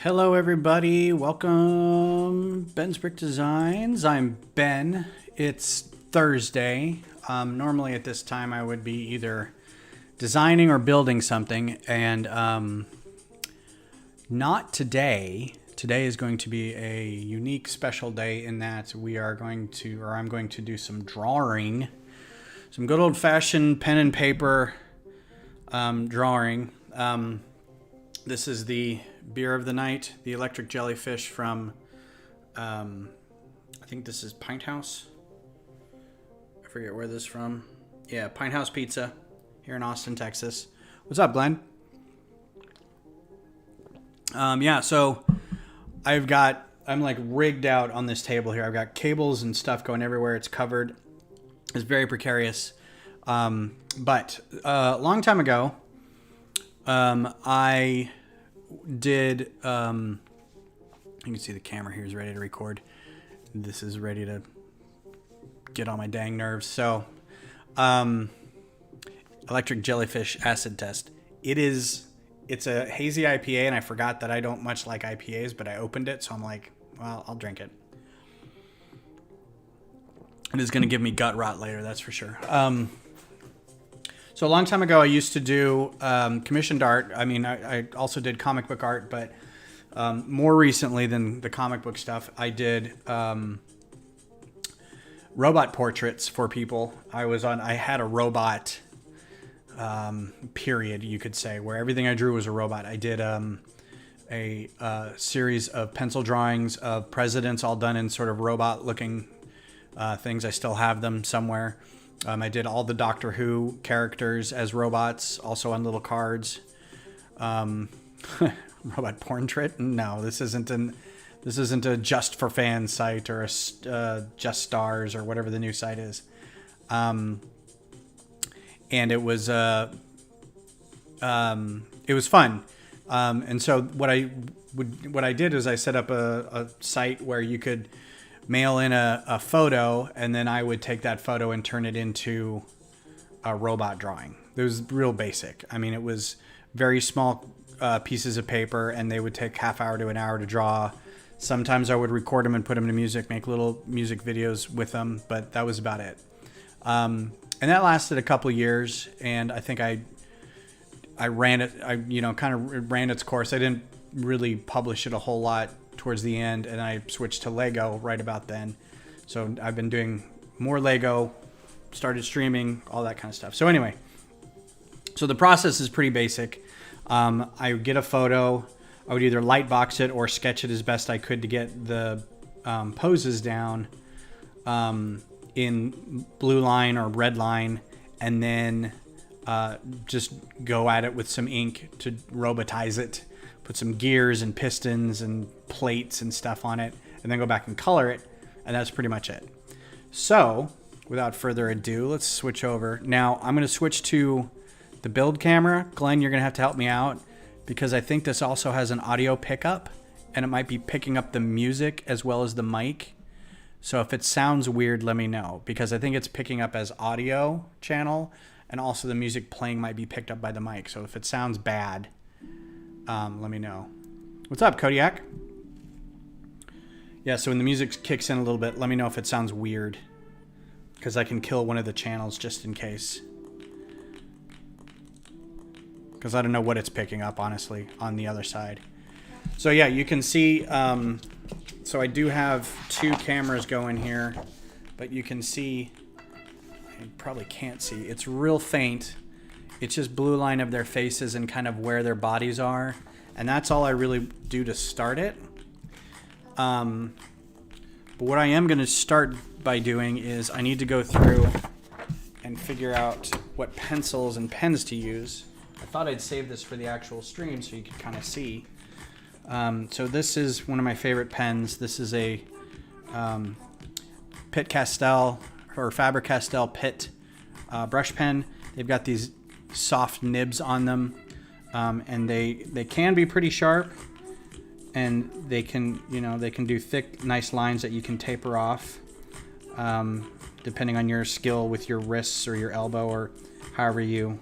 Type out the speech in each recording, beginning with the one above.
Hello everybody, welcome Ben's Brick Designs. I'm Ben. It's Thursday. Normally at this time I would be either designing or building something, and not today. Today is going to be a unique special day in that I'm going to do some drawing. Some good old-fashioned pen and paper drawing. This is the beer of the night, the electric jellyfish from, I think this is Pint House. I forget where this is from. Yeah, Pint House Pizza here in Austin, Texas. What's up, Glenn? Yeah, so I'm like rigged out on this table here. I've got cables and stuff going everywhere. It's covered. It's very precarious. But a long time ago, I did, you can see the camera here is ready to record. This is ready to get on my dang nerves. So, electric jellyfish acid test. It's a hazy IPA, and I forgot that I don't much like IPAs, but I opened it, so I'm like, well, I'll drink it. It is going to give me gut rot later, that's for sure. So a long time ago, I used to do commissioned art. I mean, I also did comic book art, but more recently than the comic book stuff, I did robot portraits for people. I had a robot period, you could say, where everything I drew was a robot. I did a series of pencil drawings of presidents, all done in sort of robot-looking things. I still have them somewhere. I did all the Doctor Who characters as robots, also on little cards. Robot portrait? No, this isn't a Just for Fans site or a Just Stars or whatever the new site is. And it was fun. And so what I did is I set up a site where you could mail in a photo, and then I would take that photo and turn it into a robot drawing. It was real basic. I mean, it was very small pieces of paper, and they would take half hour to an hour to draw. Sometimes I would record them and put them to music, make little music videos with them, but that was about it. And that lasted a couple years, and I think I ran it. Kind of ran its course. I didn't really publish it a whole lot towards the end, and I switched to Lego right about then. So I've been doing more Lego, started streaming, all that kind of stuff. So anyway, so the process is pretty basic. I would get a photo. I would either lightbox it or sketch it as best I could to get the poses down in blue line or red line, and then just go at it with some ink to robotize it. Put some gears and pistons and plates and stuff on it, and then go back and color it, and that's pretty much it. So, without further ado, let's switch over. Now, I'm going to switch to the build camera. Glenn, you're going to have to help me out, because I think this also has an audio pickup, and it might be picking up the music as well as the mic. So if it sounds weird, let me know, because I think it's picking up as audio channel, and also the music playing might be picked up by the mic. So if it sounds bad, let me know. What's up, Kodiak? Yeah, so when the music kicks in a little bit, let me know if it sounds weird, because I can kill one of the channels just in case. Because I don't know what it's picking up, honestly, on the other side. So yeah, you can see, so I do have 2 cameras going here, but you can see, you probably can't see, it's real faint. It's just blue line of their faces and kind of where their bodies are. And that's all I really do to start it. But what I am going to start by doing is I need to go through and figure out what pencils and pens to use. I thought I'd save this for the actual stream so you could kind of see. So this is one of my favorite pens. This is a Pitt Castell or Faber-Castell Pitt brush pen. They've got these soft nibs on them, and they can be pretty sharp, and they can, you know, they can do thick, nice lines that you can taper off, depending on your skill with your wrists or your elbow or however you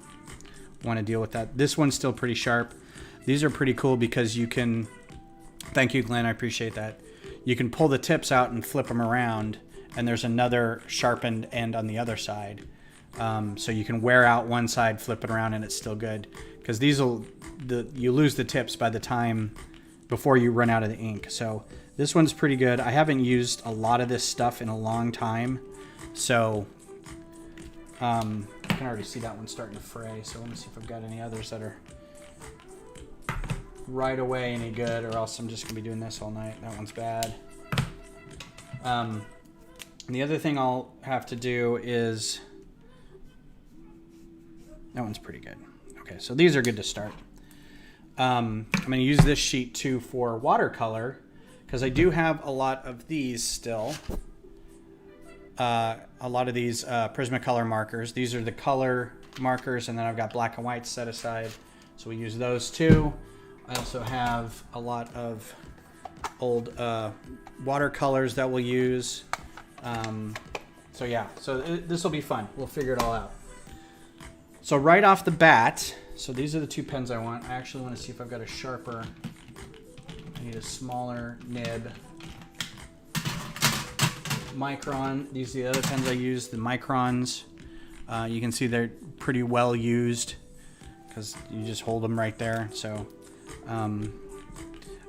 want to deal with that. This one's still pretty sharp. These are pretty cool because you can, thank you, Glenn, I appreciate that. You can pull the tips out and flip them around, and there's another sharpened end on the other side. So you can wear out one side, flip it around, and it's still good. Because you lose the tips by the time before you run out of the ink. So this one's pretty good. I haven't used a lot of this stuff in a long time. So I can already see that one starting to fray. So let me see if I've got any others that are right away any good, or else I'm just gonna be doing this all night. That one's bad. And the other thing I'll have to do is, that one's pretty good. Okay, so these are good to start. I'm gonna use this sheet too for watercolor, because I do have a lot of these still. A lot of these Prismacolor markers. These are the color markers, and then I've got black and white set aside, so we use those too. I also have a lot of old watercolors that we'll use. So yeah, so this will be fun. We'll figure it all out. So right off the bat, so these are the 2 pens I want. I actually want to see if I've got a sharper. I need a smaller nib. Micron, these are the other pens I use, the Microns. You can see they're pretty well used because you just hold them right there. So,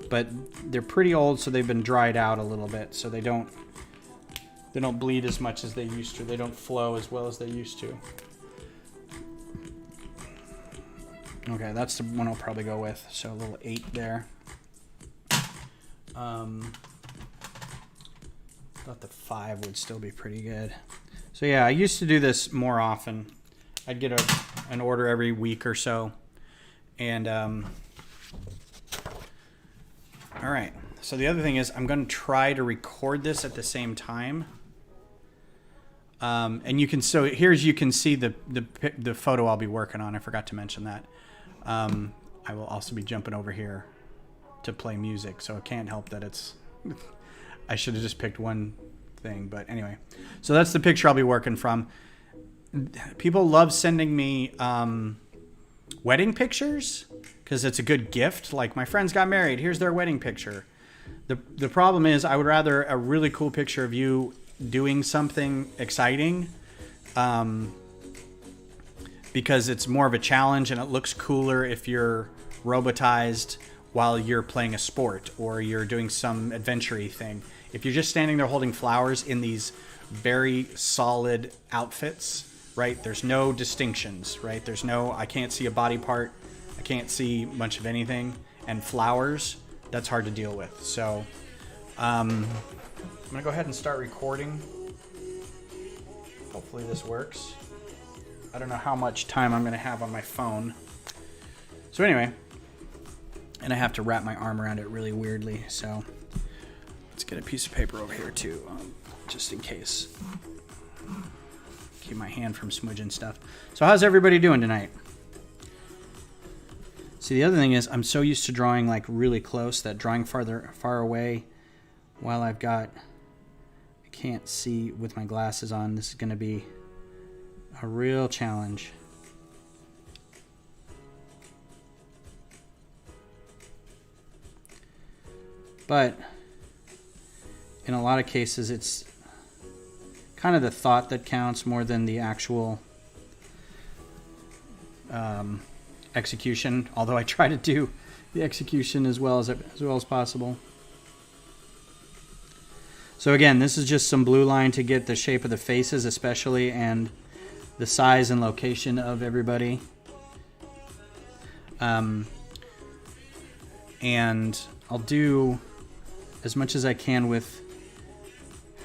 but they're pretty old, so they've been dried out a little bit, so they don't bleed as much as they used to. They don't flow as well as they used to. Okay, that's the one I'll probably go with. So a little 8 there. Thought the 5 would still be pretty good. So yeah, I used to do this more often. I'd get an order every week or so. And all right. So the other thing is I'm going to try to record this at the same time. And you can, so here's, you can see the photo I'll be working on. I forgot to mention that. I will also be jumping over here to play music, so I can't help that it's, I should have just picked one thing, but anyway. So that's the picture I'll be working from. People love sending me wedding pictures because it's a good gift. Like, my friends got married, here's their wedding picture. The problem is I would rather a really cool picture of you doing something exciting, because it's more of a challenge and it looks cooler if you're robotized while you're playing a sport or you're doing some adventure-y thing. If you're just standing there holding flowers in these very solid outfits, right? There's no distinctions, right? There's no, I can't see a body part, I can't see much of anything, and flowers, that's hard to deal with. So I'm gonna go ahead and start recording. Hopefully this works. I don't know how much time I'm gonna have on my phone. So anyway, and I have to wrap my arm around it really weirdly, so let's get a piece of paper over here too, just in case. Keep my hand from smudging stuff. So how's everybody doing tonight? See, the other thing is I'm so used to drawing like really close that drawing far away while I can't see with my glasses on, this is gonna be a real challenge. But in a lot of cases, it's kind of the thought that counts more than the actual execution. Although I try to do the execution as well as possible. So again, this is just some blue line to get the shape of the faces, especially, and the size and location of everybody. And I'll do as much as I can with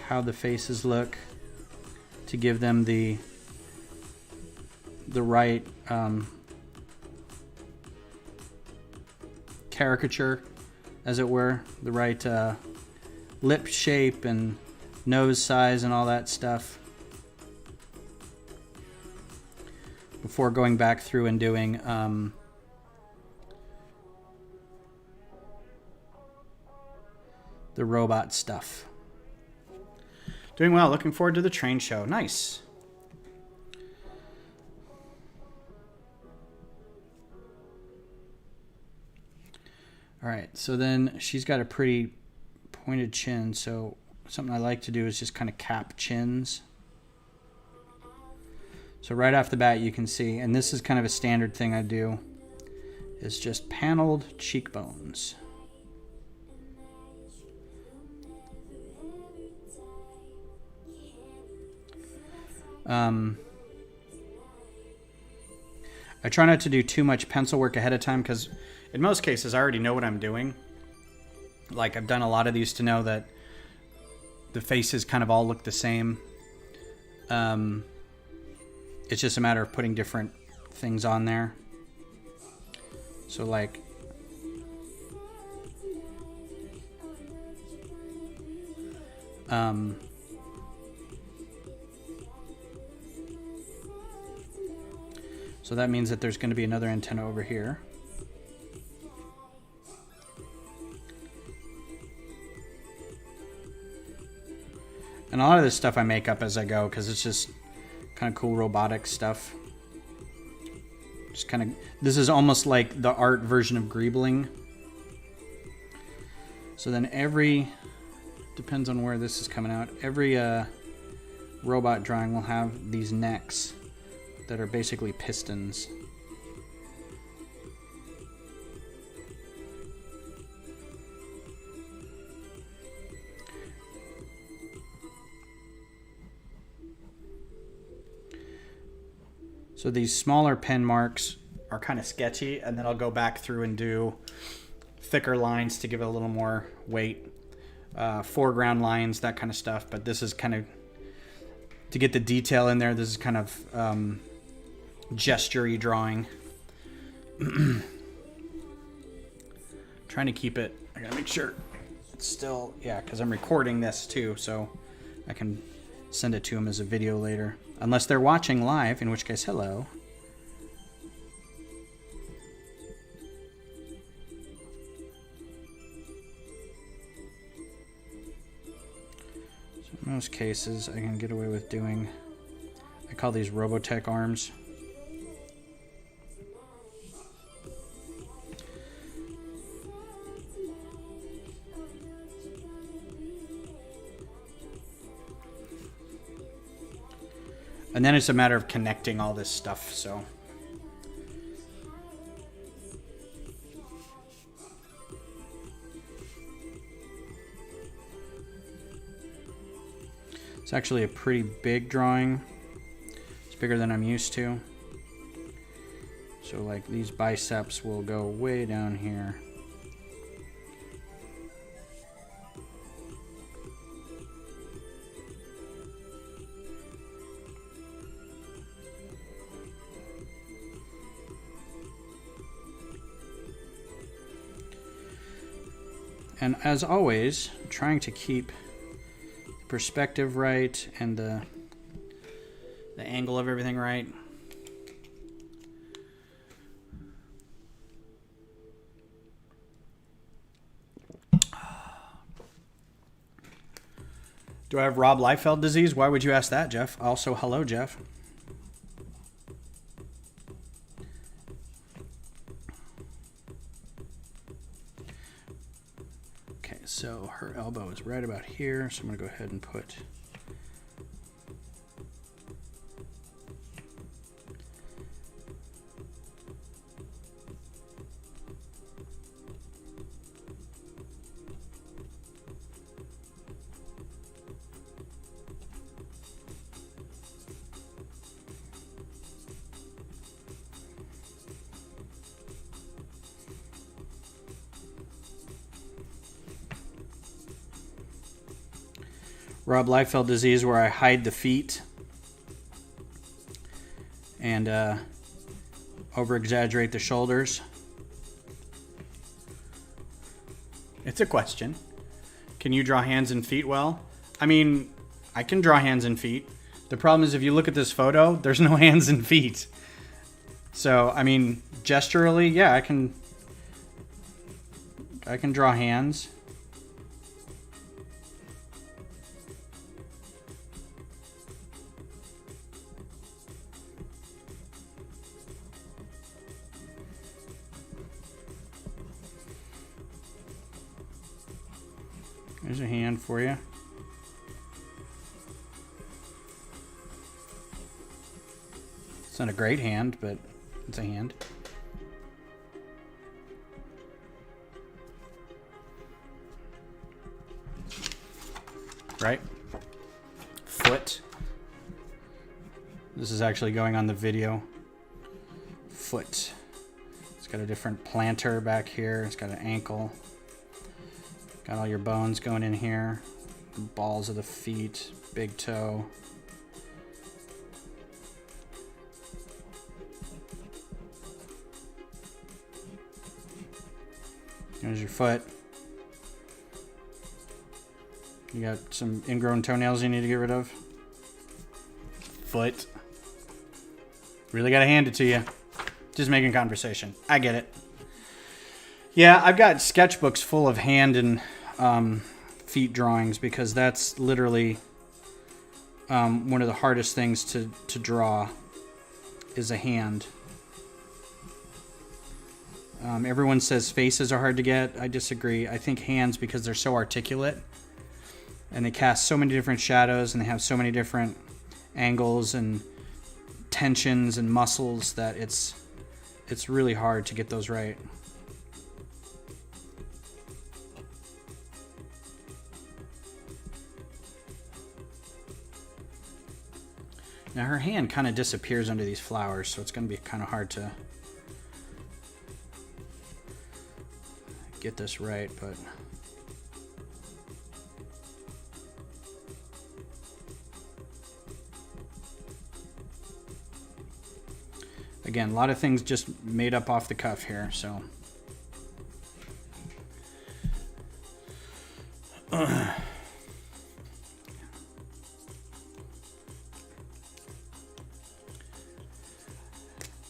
how the faces look to give them the right caricature, as it were, the right lip shape and nose size and all that stuff, before going back through and doing the robot stuff. Doing well. Looking forward to the train show. Nice. All right. So then she's got a pretty pointed chin. So something I like to do is just kind of cap chins. So right off the bat, you can see, and this is kind of a standard thing I do, is just paneled cheekbones. I try not to do too much pencil work ahead of time because in most cases I already know what I'm doing. Like, I've done a lot of these to know that the faces kind of all look the same. It's just a matter of putting different things on there. So like, so that means that there's going to be another antenna over here. And a lot of this stuff I make up as I go because it's just kind of cool robotic stuff. Just kind of, this is almost like the art version of greebling. So then depends on where this is coming out, every robot drawing will have these necks that are basically pistons. So these smaller pen marks are kind of sketchy, and then I'll go back through and do thicker lines to give it a little more weight. Foreground lines, that kind of stuff. But this is kind of, to get the detail in there, this is kind of gesture-y drawing. Trying to keep it, I gotta make sure it's still, yeah, because I'm recording this too, so I can send it to them as a video later. Unless they're watching live, in which case, hello. So in most cases, I can get away with doing, I call these Robotech arms. And then it's a matter of connecting all this stuff, so. It's actually a pretty big drawing. It's bigger than I'm used to. So like these biceps will go way down here. And as always, trying to keep the perspective right and the angle of everything right. Do I have Rob Liefeld disease? Why would you ask that, Jeff? Also, hello, Jeff. So her elbow is right about here, so I'm going to go ahead and put Rob Liefeld disease, where I hide the feet and over-exaggerate the shoulders. It's a question. Can you draw hands and feet well? I mean, I can draw hands and feet. The problem is if you look at this photo, there's no hands and feet. So, I mean, gesturally, yeah, I can draw hands. There's a hand for you. It's not a great hand, but it's a hand. Right? Foot. This is actually going on the video. Foot. It's got a different plantar back here. It's got an ankle. Got all your bones going in here. The balls of the feet. Big toe. There's your foot. You got some ingrown toenails you need to get rid of. Foot. Really gotta hand it to you. Just making conversation. I get it. Yeah, I've got sketchbooks full of hand and feet drawings because that's literally one of the hardest things to draw is a hand. Everyone says faces are hard to get. I disagree. I think hands, because they're so articulate and they cast so many different shadows and they have so many different angles and tensions and muscles that it's really hard to get those right. Now her hand kind of disappears under these flowers, so it's going to be kind of hard to get this right, but again, a lot of things just made up off the cuff here, so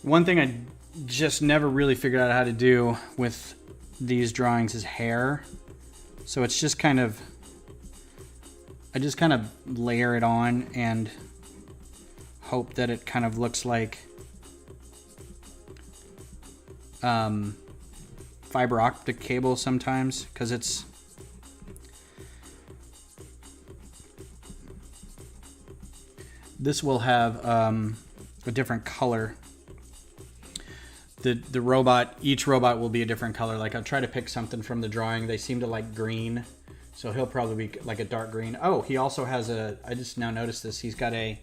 one thing I just never really figured out how to do with these drawings is hair. So it's just kind of, I just kind of layer it on and hope that it kind of looks like fiber optic cable sometimes, because it's this will have a different color. The robot, each robot will be a different color. Like I'll try to pick something from the drawing. They seem to like green, so he'll probably be like a dark green. Oh, he also has a, I just now noticed this, he's got a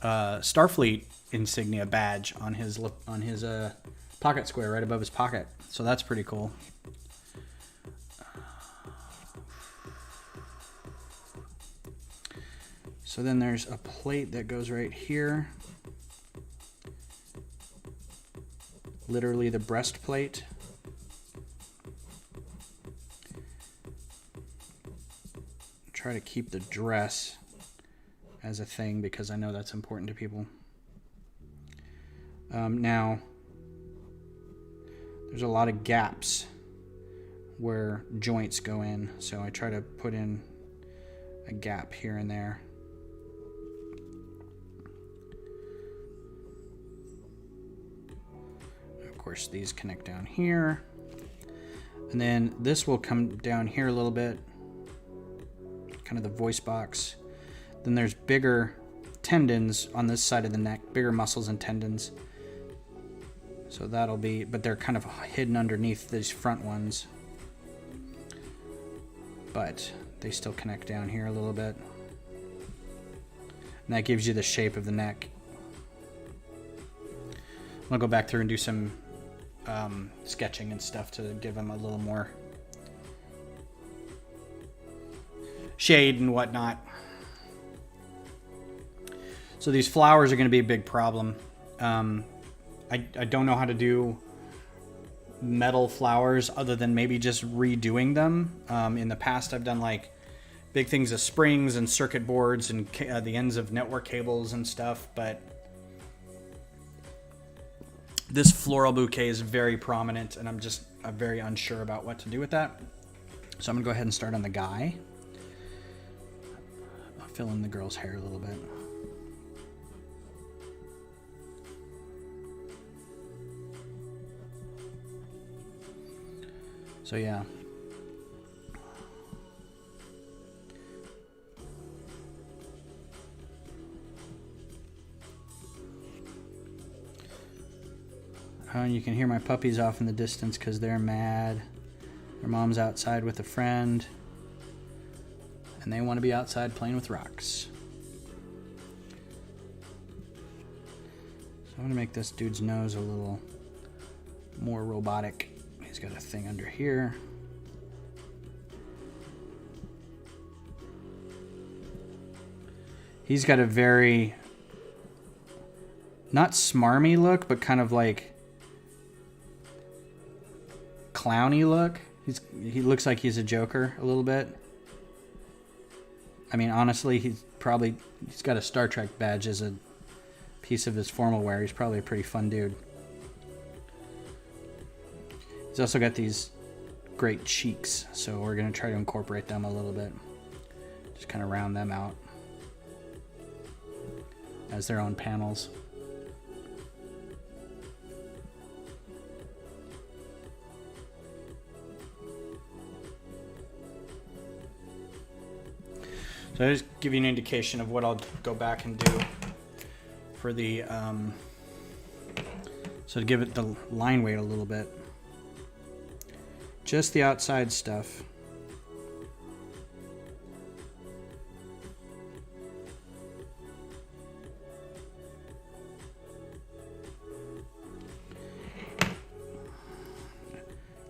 Starfleet insignia badge on his pocket square right above his pocket. So that's pretty cool. So then there's a plate that goes right here. Literally the breastplate. Try to keep the dress as a thing because I know that's important to people. Now, there's a lot of gaps where joints go in, so I try to put in a gap here and there. Of course, these connect down here. And then this will come down here a little bit, kind of the voice box. Then there's bigger tendons on this side of the neck, bigger muscles and tendons. So that'll be, but they're kind of hidden underneath these front ones. But they still connect down here a little bit. And that gives you the shape of the neck. I'll go back through and do some sketching and stuff to give them a little more shade and whatnot. So these flowers are going to be a big problem. I don't know how to do metal flowers other than maybe just redoing them. In the past, I've done like big things of springs and circuit boards and the ends of network cables and stuff, but this floral bouquet is very prominent, and I'm very unsure about what to do with that. So I'm gonna go ahead and start on the guy. I'll fill in the girl's hair a little bit. So yeah. Oh, and you can hear my puppies off in the distance because they're mad. Their mom's outside with a friend, and they want to be outside playing with rocks. So I'm going to make this dude's nose a little more robotic. He's got a thing under here. He's got a very, not smarmy look, but kind of like clowny look. He looks like he's a Joker a little bit. I mean, honestly, he's got a Star Trek badge as a piece of his formal wear. He's probably a pretty fun dude. He's also got these great cheeks, so we're going to try to incorporate them a little bit. Just kind of round them out as their own panels. So I just give you an indication of what I'll go back and do for the, so to give it the line weight a little bit. Just the outside stuff.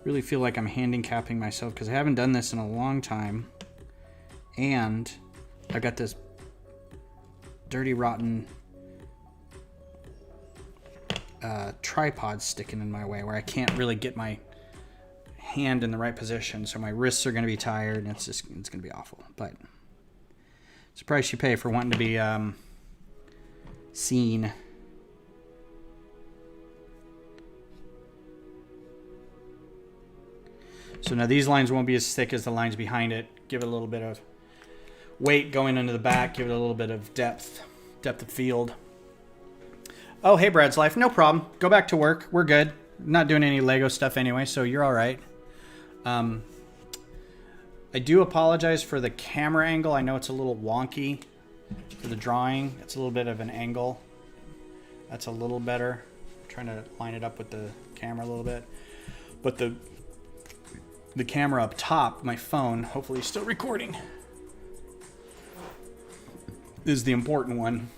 Really feel like I'm handicapping myself because I haven't done this in a long time. And I got this dirty, rotten tripod sticking in my way where I can't really get my hand in the right position, so my wrists are going to be tired, and it's going to be awful. But it's the price you pay for wanting to be seen. So now these lines won't be as thick as the lines behind it. Give it a little bit of weight going into the back. Give it a little bit of depth of field. Oh, hey, Brad's Life. No problem. Go back to work. We're good. Not doing any Lego stuff anyway, so you're all right. I do apologize for the camera angle. I know it's a little wonky for the drawing. It's a little bit of an angle. That's a little better. I'm trying to line it up with the camera a little bit. But the camera up top, my phone, hopefully still recording, is the important one.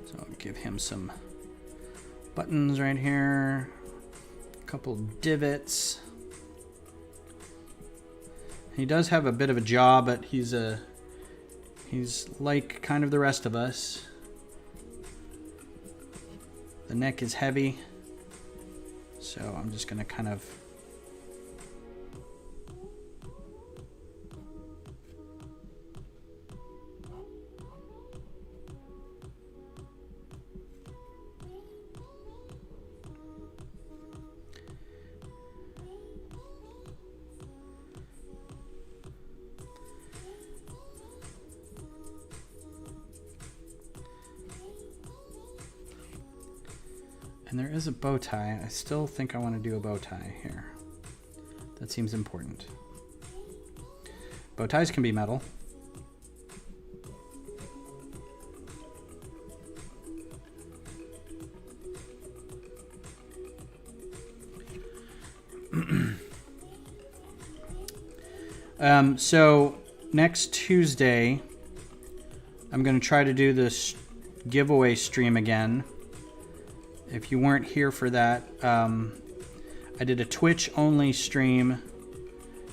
So I'll give him some buttons right here, a couple divots. He does have a bit of a jaw, but he's like kind of the rest of us. The neck is heavy, so I'm just going to kind of And there is a bow tie. I still think I want to do a bow tie here. That seems important. Bow ties can be metal. So next Tuesday, I'm going to try to do this giveaway stream again. If you weren't here for that, I did a Twitch-only stream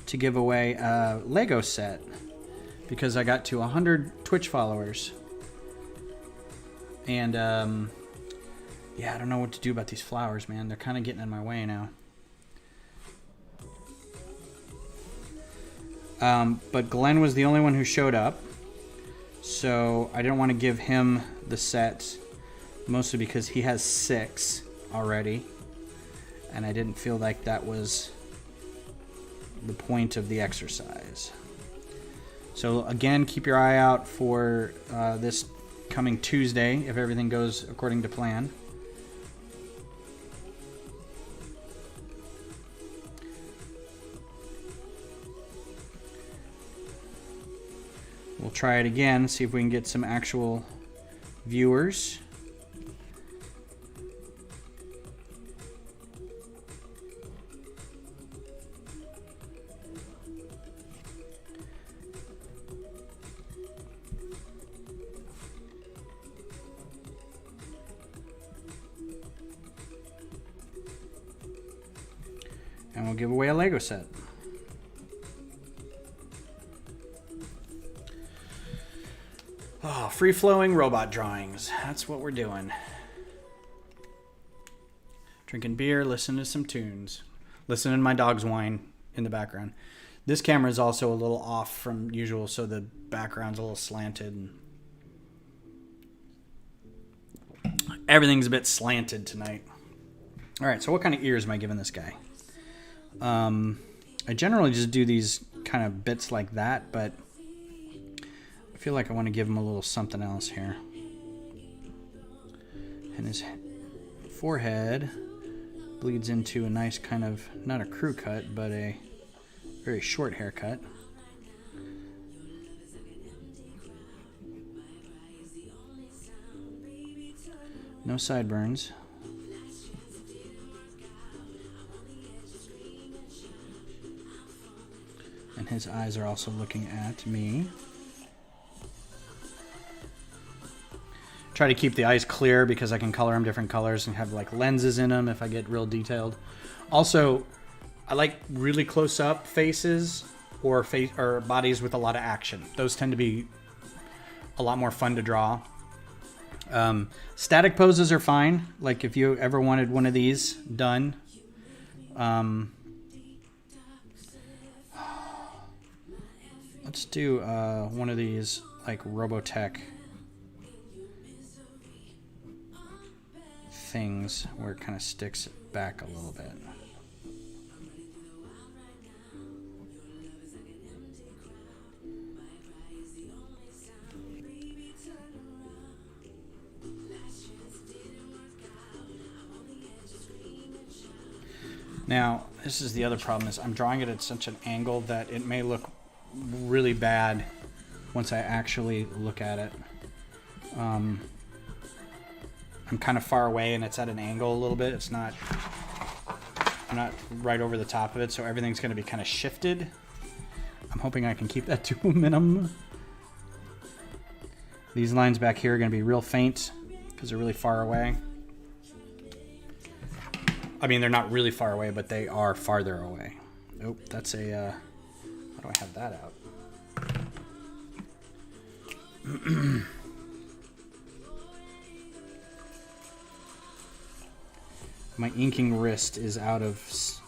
to give away a Lego set because I got to 100 Twitch followers. And, yeah, I don't know what to do about these flowers, man. They're kind of getting in my way now. But Glenn was the only one who showed up, so I didn't want to give him the set, mostly because he has 6 already, and I didn't feel like that was the point of the exercise. So again, keep your eye out for this coming Tuesday, if everything goes according to plan. We'll try it again, see if we can get some actual viewers. And we'll give away a Lego set. Oh, free-flowing robot drawings. That's what we're doing. Drinking beer, listening to some tunes. Listening to my dog's whine in the background. This camera is also a little off from usual, so the background's a little slanted. Everything's a bit slanted tonight. All right, so what kind of ears am I giving this guy? I generally just do these kind of bits like that, but I feel like I want to give him a little something else here. And his forehead bleeds into a nice kind of, not a crew cut, but a very short haircut. No sideburns. And his eyes are also looking at me. Try to keep the eyes clear because I can color them different colors and have like lenses in them if I get real detailed. Also, I like really close up faces or bodies with a lot of action. Those tend to be a lot more fun to draw. Static poses are fine. Like if you ever wanted one of these done. Let's do one of these like Robotech things where it kind of sticks back a little bit. Now, this is the other problem is I'm drawing it at such an angle that it may look really bad once I actually look at it. I'm kind of far away and it's at an angle a little bit. I'm not right over the top of it, so everything's going to be kind of shifted. I'm hoping I can keep that to a minimum. These lines back here are going to be real faint because they're really far away. I mean, they're not really far away, but they are farther away. Oh, that's a... how do I have that out? My inking wrist is out of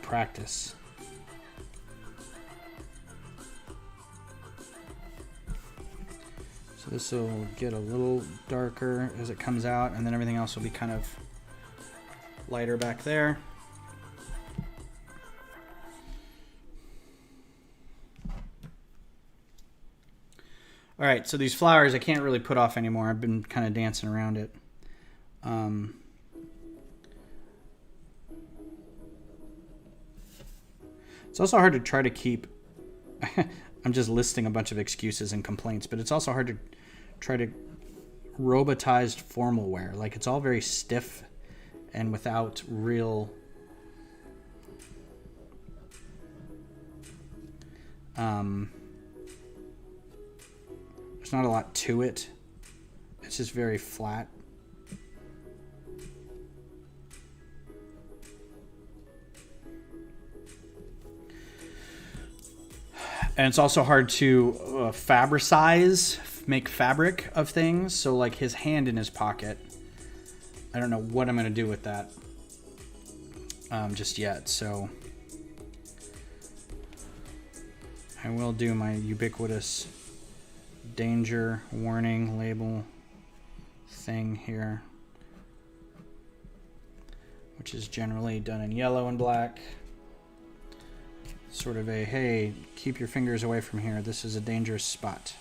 practice. So this will get a little darker as it comes out, and then everything else will be kind of lighter back there. All right, so these flowers I can't really put off anymore. I've been kind of dancing around it. also hard to try to keep... I'm just listing a bunch of excuses and complaints, but it's also hard to try to robotized formal wear. Like, it's all very stiff and without real... there's not a lot to it. It's just very flat. And it's also hard to fabricize, make fabric of things. So like his hand in his pocket, I don't know what I'm going to do with that just yet. So I will do my ubiquitous danger warning label thing here, which is generally done in yellow and black. Sort of a, hey, keep your fingers away from here. This is a dangerous spot.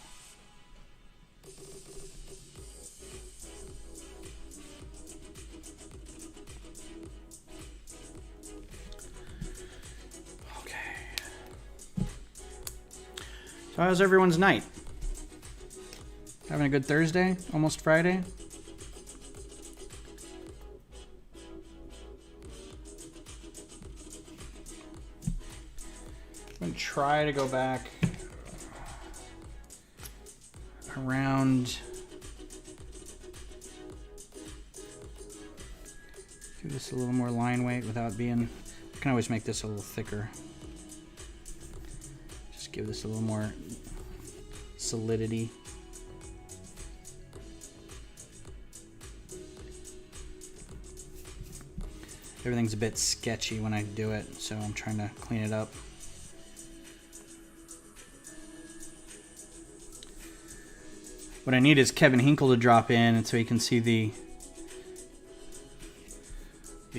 Okay. So how's everyone's night? Having a good Thursday? Almost Friday? I'm going to try to go back around, give this a little more line weight without being, I can always make this a little thicker. Just give this a little more solidity. Everything's a bit sketchy when I do it, so I'm trying to clean it up. What I need is Kevin Hinkle to drop in, and so he can see the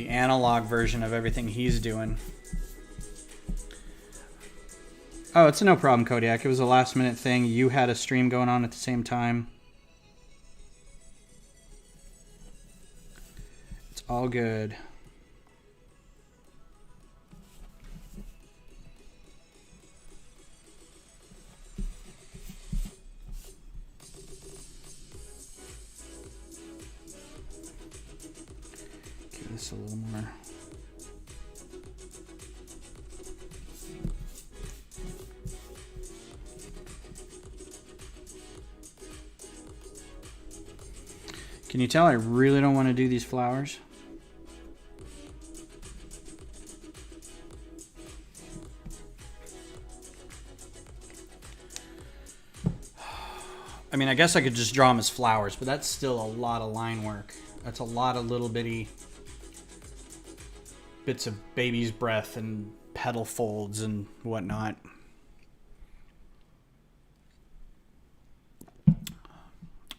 analog version of everything he's doing. Oh, it's no problem, Kodiak. It was a last minute thing. You had a stream going on at the same time. It's all good. A little more. Can you tell I really don't want to do these flowers? I mean, I guess I could just draw them as flowers, but that's still a lot of line work. That's a lot of little bitty bits of baby's breath and petal folds and whatnot.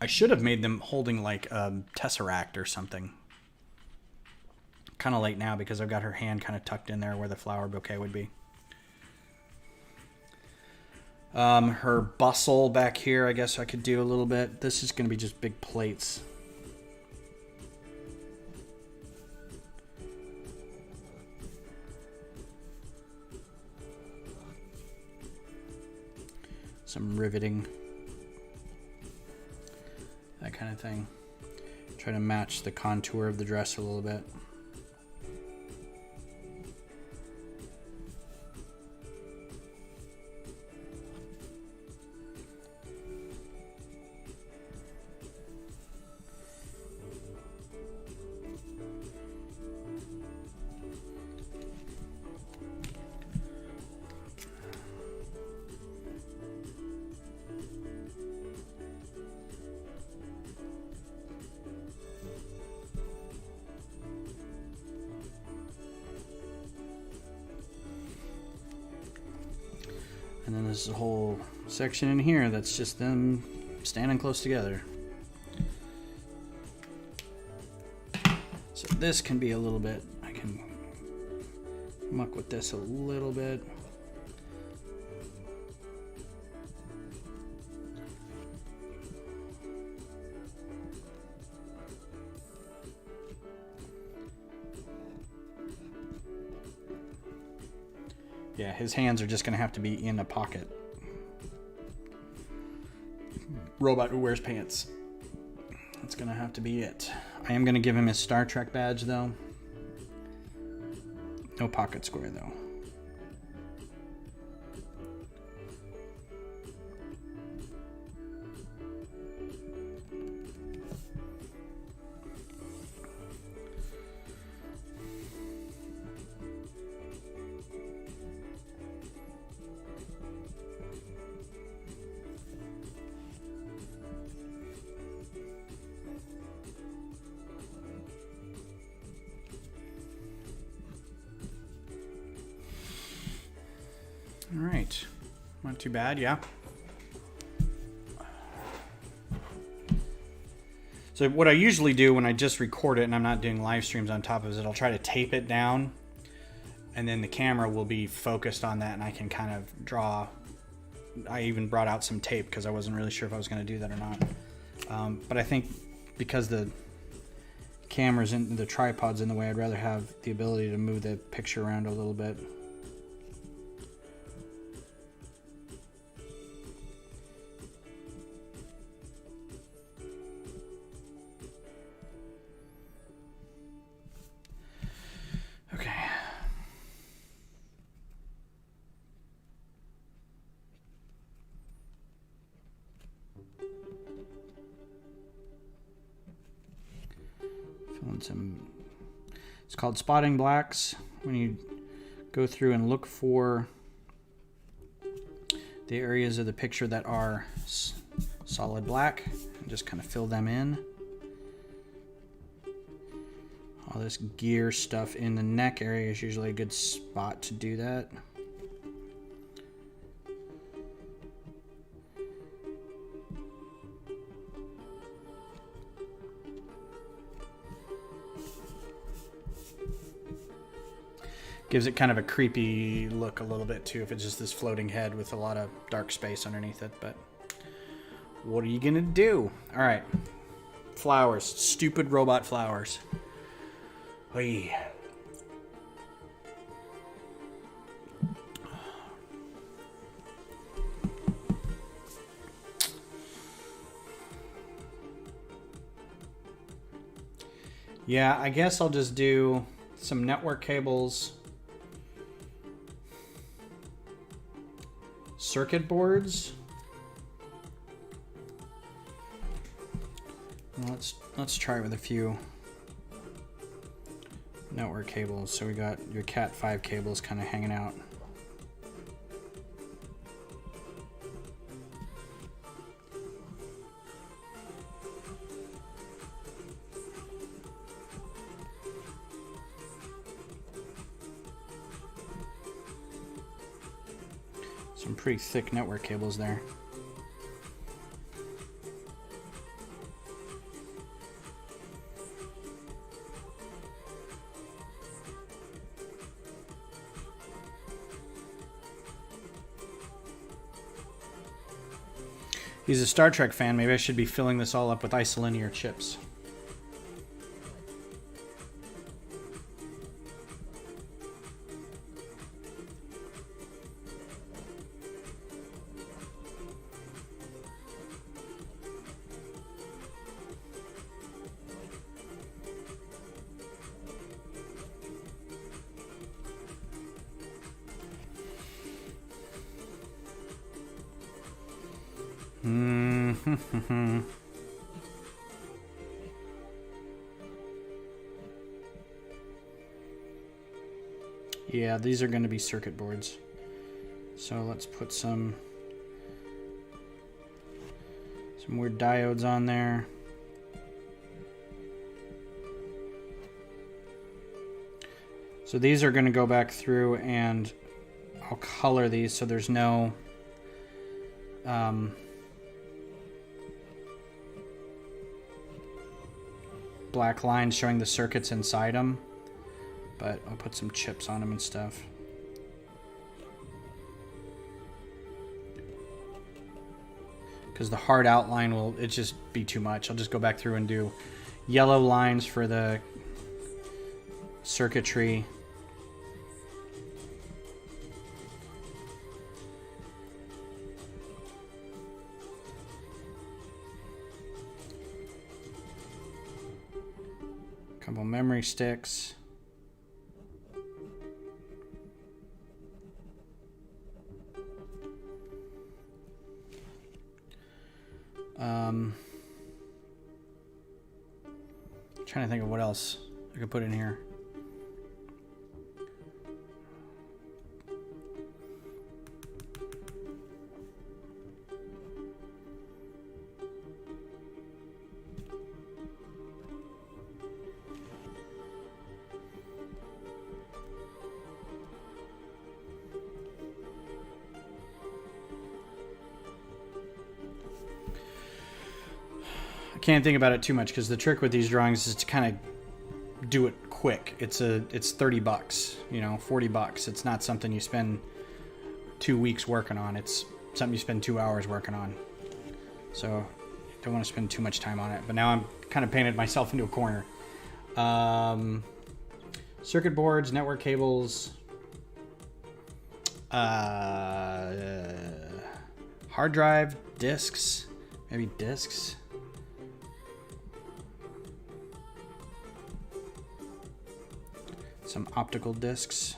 I should have made them holding like a tesseract or something. Kind of late now because I've got her hand kind of tucked in there where the flower bouquet would be. Her bustle back here, I guess I could do a little bit. This is going to be just big plates. Some riveting, that kind of thing. Try to match the contour of the dress a little bit. And then there's a whole section in here that's just them standing close together. So this can be a little bit, I can muck with this a little bit. Yeah, his hands are just going to have to be in a pocket. Robot who wears pants. That's going to have to be it. I am going to give him his Star Trek badge, though. No pocket square, though. All right, not too bad, yeah. So what I usually do when I just record it and I'm not doing live streams on top of it is I'll try to tape it down, and then the camera will be focused on that and I can kind of draw. I even brought out some tape because I wasn't really sure if I was going to do that or not. But I think because the camera's in, the tripod's in the way, I'd rather have the ability to move the picture around a little bit. It's called spotting blacks. When you go through and look for the areas of the picture that are solid black, and just kind of fill them in. All this gear stuff in the neck area is usually a good spot to do that. Gives it kind of a creepy look a little bit too if it's just this floating head with a lot of dark space underneath it, but what are you gonna do? All right, flowers, stupid robot flowers. Oy. Yeah, I guess I'll just do some network cables, circuit boards. Let's try with a few network cables. So we got your Cat 5 cables kind of hanging out. Some pretty thick network cables there. He's a Star Trek fan. Maybe I should be filling this all up with isolinear chips. Yeah, these are going to be circuit boards. So let's put some weird diodes on there. So these are going to go back through and I'll color these so there's no black lines showing the circuits inside them, but I'll put some chips on them and stuff. Because the hard outline will just be too much. I'll just go back through and do yellow lines for the circuitry. memory sticks. Trying to think of what else I could put in here. Can't think about it too much because the trick with these drawings is to kind of do it quick. It's $30, you know, $40. It's not something you spend 2 weeks working on. It's something you spend 2 hours working on. So don't want to spend too much time on it. But now I'm kind of painted myself into a corner. Circuit boards, network cables, hard drive, discs, maybe discs. Some optical discs.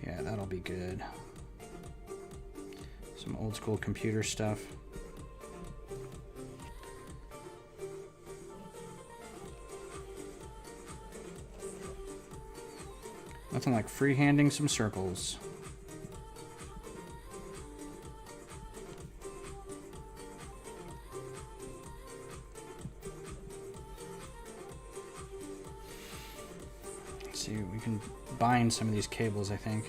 Yeah, that'll be good. Some old school computer stuff. Nothing like freehanding some circles. See, we can bind some of these cables, I think.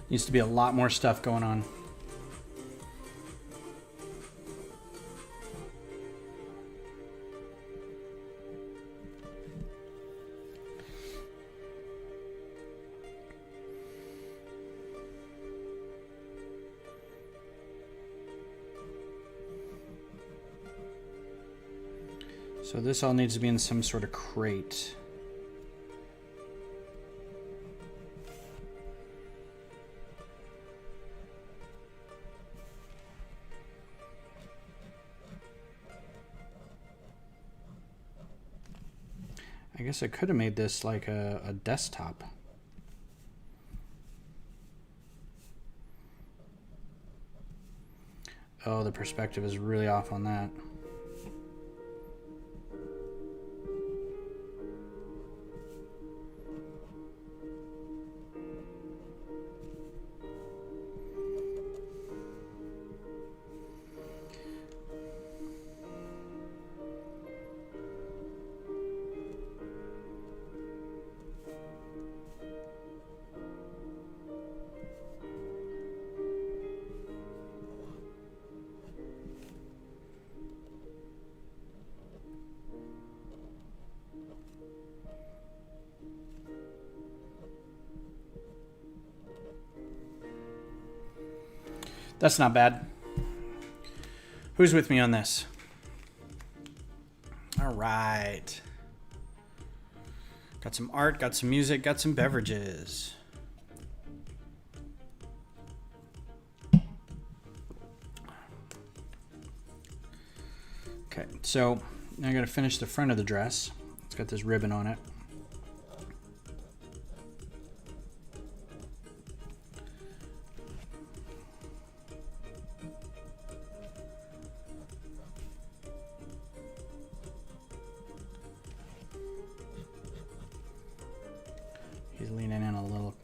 Used to be a lot more stuff going on. So this all needs to be in some sort of crate. I guess I could have made this like a desktop. Oh, the perspective is really off on that. That's not bad. Who's with me on this? All right. Got some art, got some music, got some beverages. Okay, so now I gotta finish the front of the dress. It's got this ribbon on it. He's leaning in a little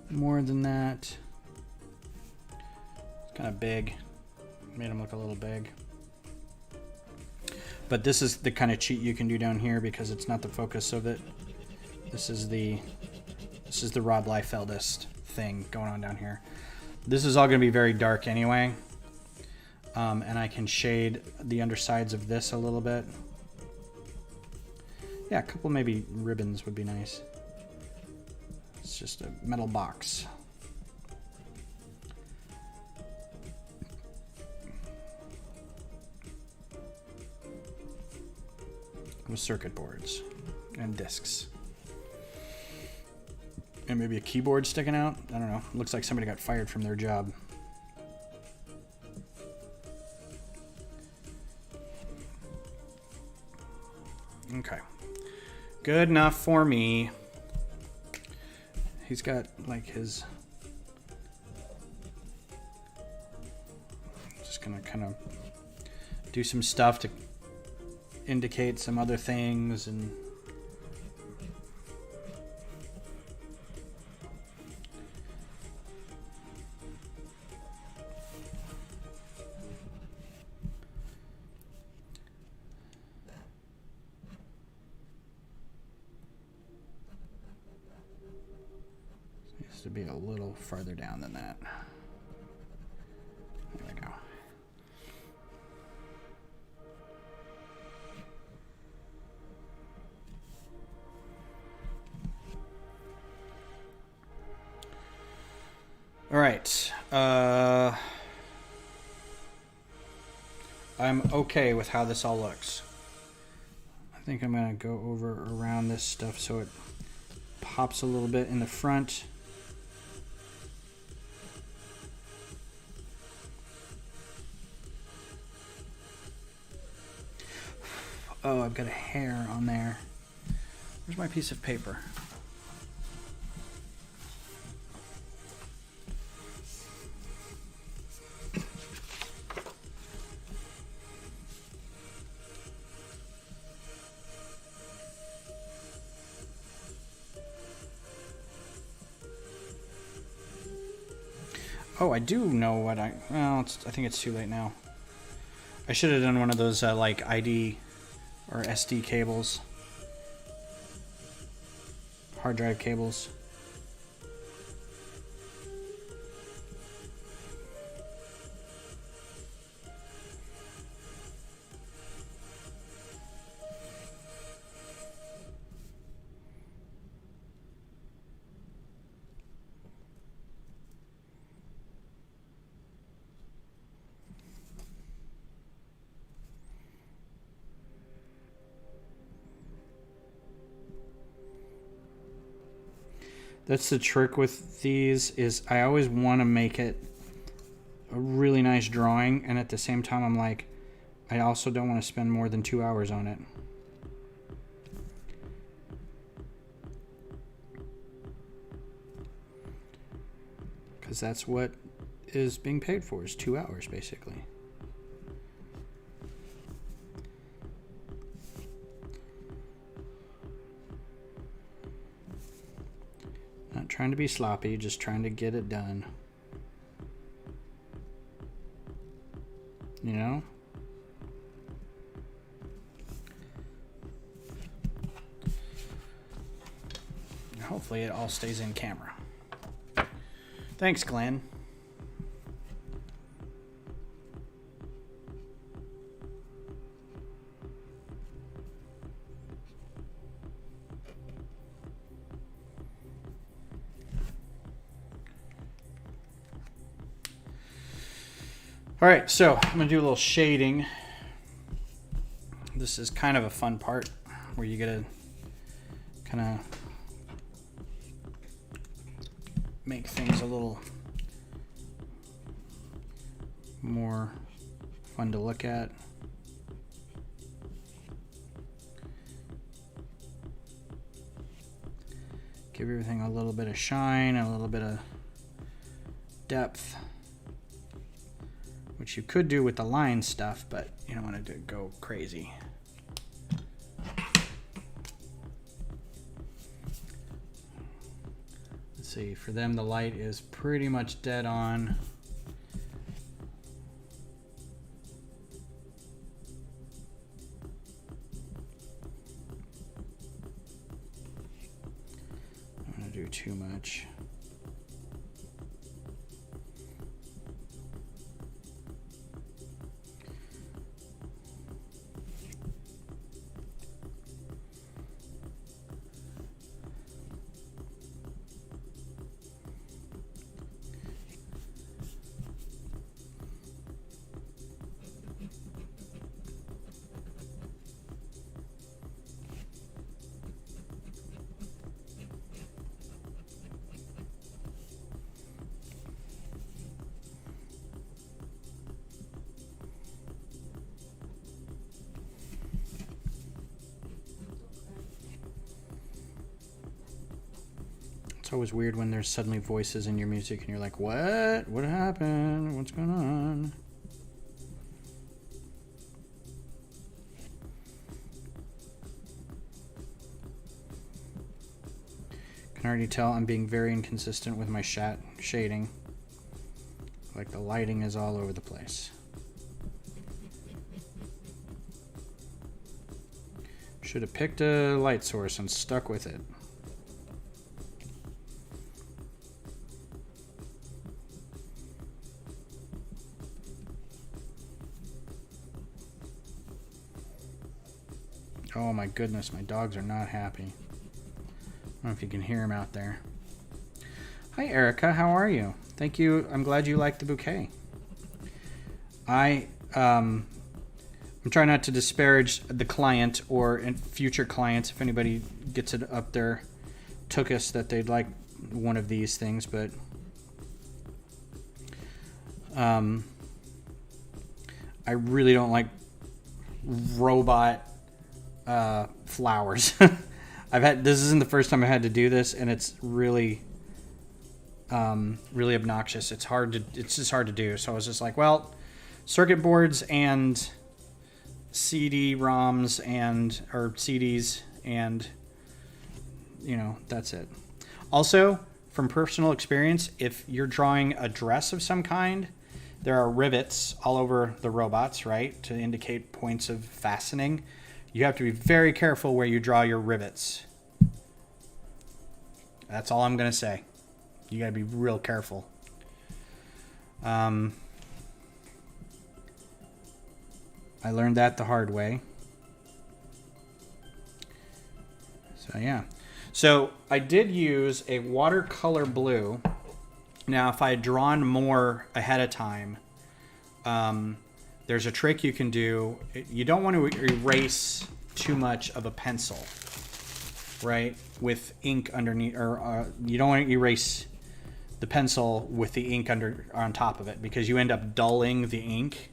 more than that. It's kind of big. Made him look a little big. But this is the kind of cheat you can do down here because it's not the focus of it. This is the Rob Liefeldist thing going on down here. This is all going to be very dark anyway. And I can shade the undersides of this a little bit. Yeah, a couple maybe ribbons would be nice. It's just a metal box. With circuit boards and discs. And maybe a keyboard sticking out. I don't know. Looks like somebody got fired from their job. Okay. Good enough for me. He's got like his... Just gonna kind of do some stuff to indicate some other things and needs to be a little farther down than that. There we go. All right. I'm okay with how this all looks. I think I'm going to go over around this stuff so it pops a little bit in the front. Oh, I've got a hair on there. Where's my piece of paper? Oh, I do know what well, I think it's too late now. I should have done one of those like ID or SD cables. Hard drive cables. That's the trick with these, is I always want to make it a really nice drawing, and at the same time I'm like, I also don't want to spend more than 2 hours on it. Because that's what is being paid for, is 2 hours basically. Not trying to be sloppy, just trying to get it done. You know? Hopefully it all stays in camera. Thanks, Glenn. All right, so I'm gonna do a little shading. This is kind of a fun part where you gotta kind of make things a little more fun to look at. Give everything a little bit of shine, a little bit of depth, which you could do with the line stuff, but you don't want it to go crazy. Let's see, for them the light is pretty much dead on. I don't want to do too much. It's always weird when there's suddenly voices in your music and you're like, what? What happened? What's going on? Can already tell I'm being very inconsistent with my shading. Like the lighting is all over the place. Should have picked a light source and stuck with it. Oh my goodness, my dogs are not happy. I don't know if you can hear them out there. Hi Erica, how are you? Thank you. I'm glad you liked the bouquet. I'm trying not to disparage the client or future clients if anybody gets it up there took us that they'd like one of these things, but I really don't like robot flowers. This isn't the first time I had to do this, and it's really really obnoxious. It's just hard to do. So I was just like, well, circuit boards and CD-ROMs or CDs, and that's it. Also, from personal experience, if you're drawing a dress of some kind, there are rivets all over the robots, right, to indicate points of fastening. You have to be very careful where you draw your rivets. That's all I'm going to say. You got to be real careful. I learned that the hard way. So, yeah. So, I did use a watercolor blue. Now, if I had drawn more ahead of time, there's a trick you can do. You don't want to erase too much of a pencil, right, with ink underneath, or you don't want to erase the pencil with the ink on top of it, because you end up dulling the ink.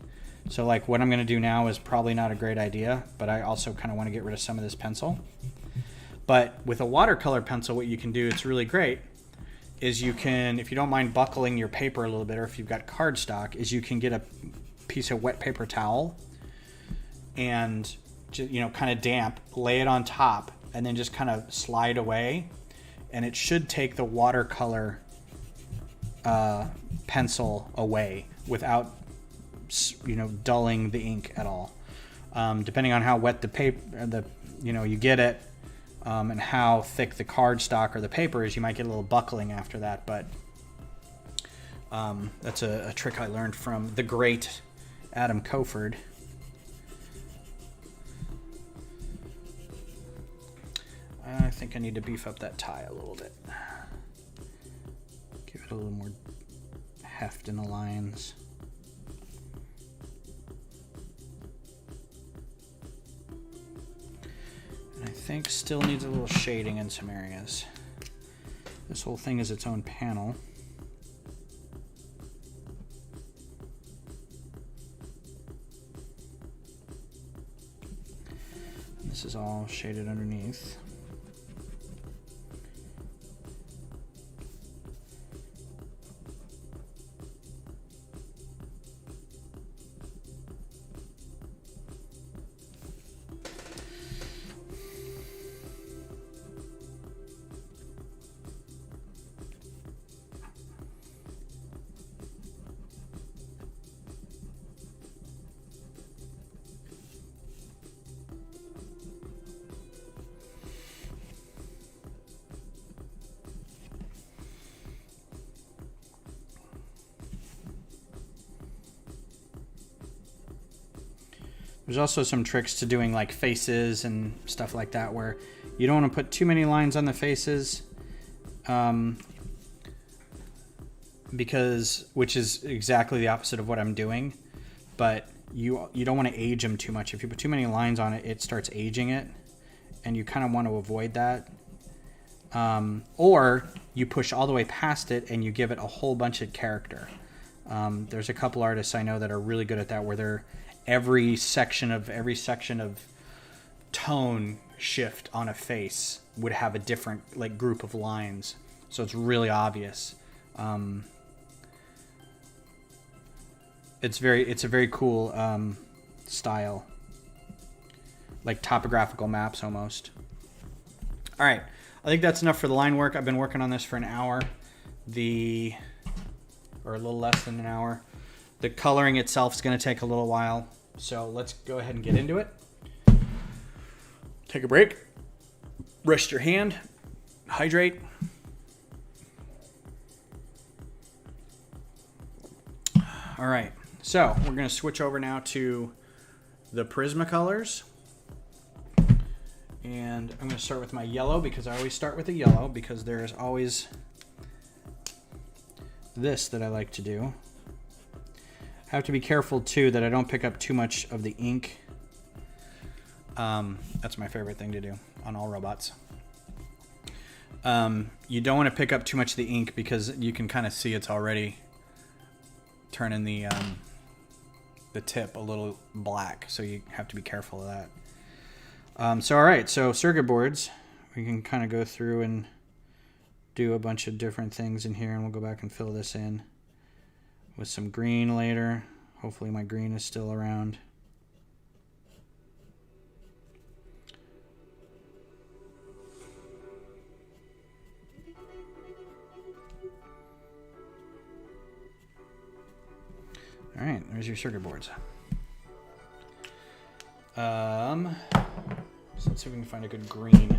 So like what I'm going to do now is probably not a great idea, but I also kind of want to get rid of some of this pencil. But with a watercolor pencil, what you can do, it's really great, is you can, if you don't mind buckling your paper a little bit, or if you've got cardstock, is you can get a piece of wet paper towel and kind of damp, lay it on top, and then just kind of slide away, and it should take the watercolor pencil away without dulling the ink at all. Depending on how wet the paper, you get it, and how thick the cardstock or the paper is, you might get a little buckling after that. But that's a trick I learned from the great Adam Coford. I think I need to beef up that tie a little bit. Give it a little more heft in the lines. And I think still needs a little shading in some areas. This whole thing is its own panel. And this is all shaded underneath. There's also some tricks to doing like faces and stuff like that, where you don't want to put too many lines on the faces, which is exactly the opposite of what I'm doing. But you don't want to age them too much. If you put too many lines on it, it starts aging it, and you kind of want to avoid that. Or you push all the way past it and you give it a whole bunch of character. There's a couple artists I know that are really good at that, where every section of tone shift on a face would have a different group of lines. so it's really obvious. It's a very cool style, like topographical maps almost. All right, I think that's enough for the line work. I've been working on this for an hour, or a little less than an hour. The coloring itself is going to take a little while, so let's go ahead and get into it. Take a break, rest your hand, hydrate. All right, so we're going to switch over now to the Prismacolors. And I'm going to start with my yellow, because I always start with a yellow, because there's always this that I like to do. I have to be careful too that I don't pick up too much of the ink. That's my favorite thing to do on all robots. You don't want to pick up too much of the ink, because you can kind of see it's already turning the tip a little black, so you have to be careful of that. All right, so circuit boards, we can kind of go through and do a bunch of different things in here, and we'll go back and fill this in with some green later. Hopefully my green is still around. All right, there's your circuit boards. So let's see if we can find a good green.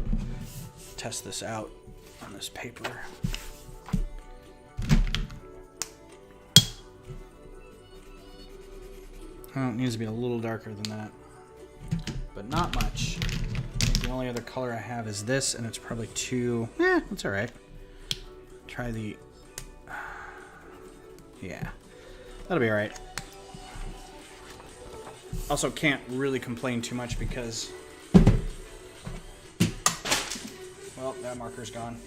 Test this out on this paper. Oh, it needs to be a little darker than that, but not much. I think the only other color I have is this, and it's probably too... that's all right. Try the... yeah, that'll be all right. Also can't really complain too much because... well, that marker's gone.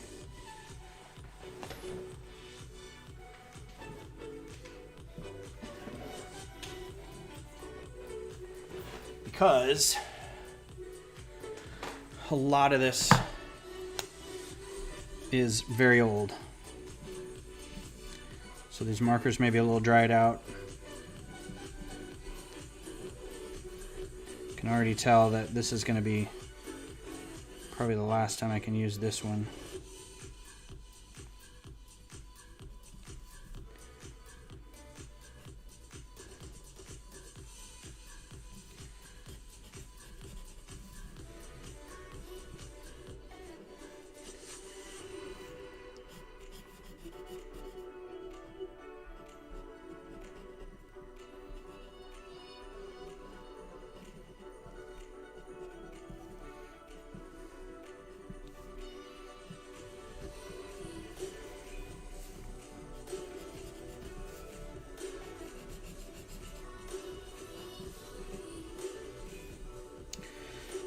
Because a lot of this is very old. So these markers may be a little dried out. You can already tell that this is going to be probably the last time I can use this one.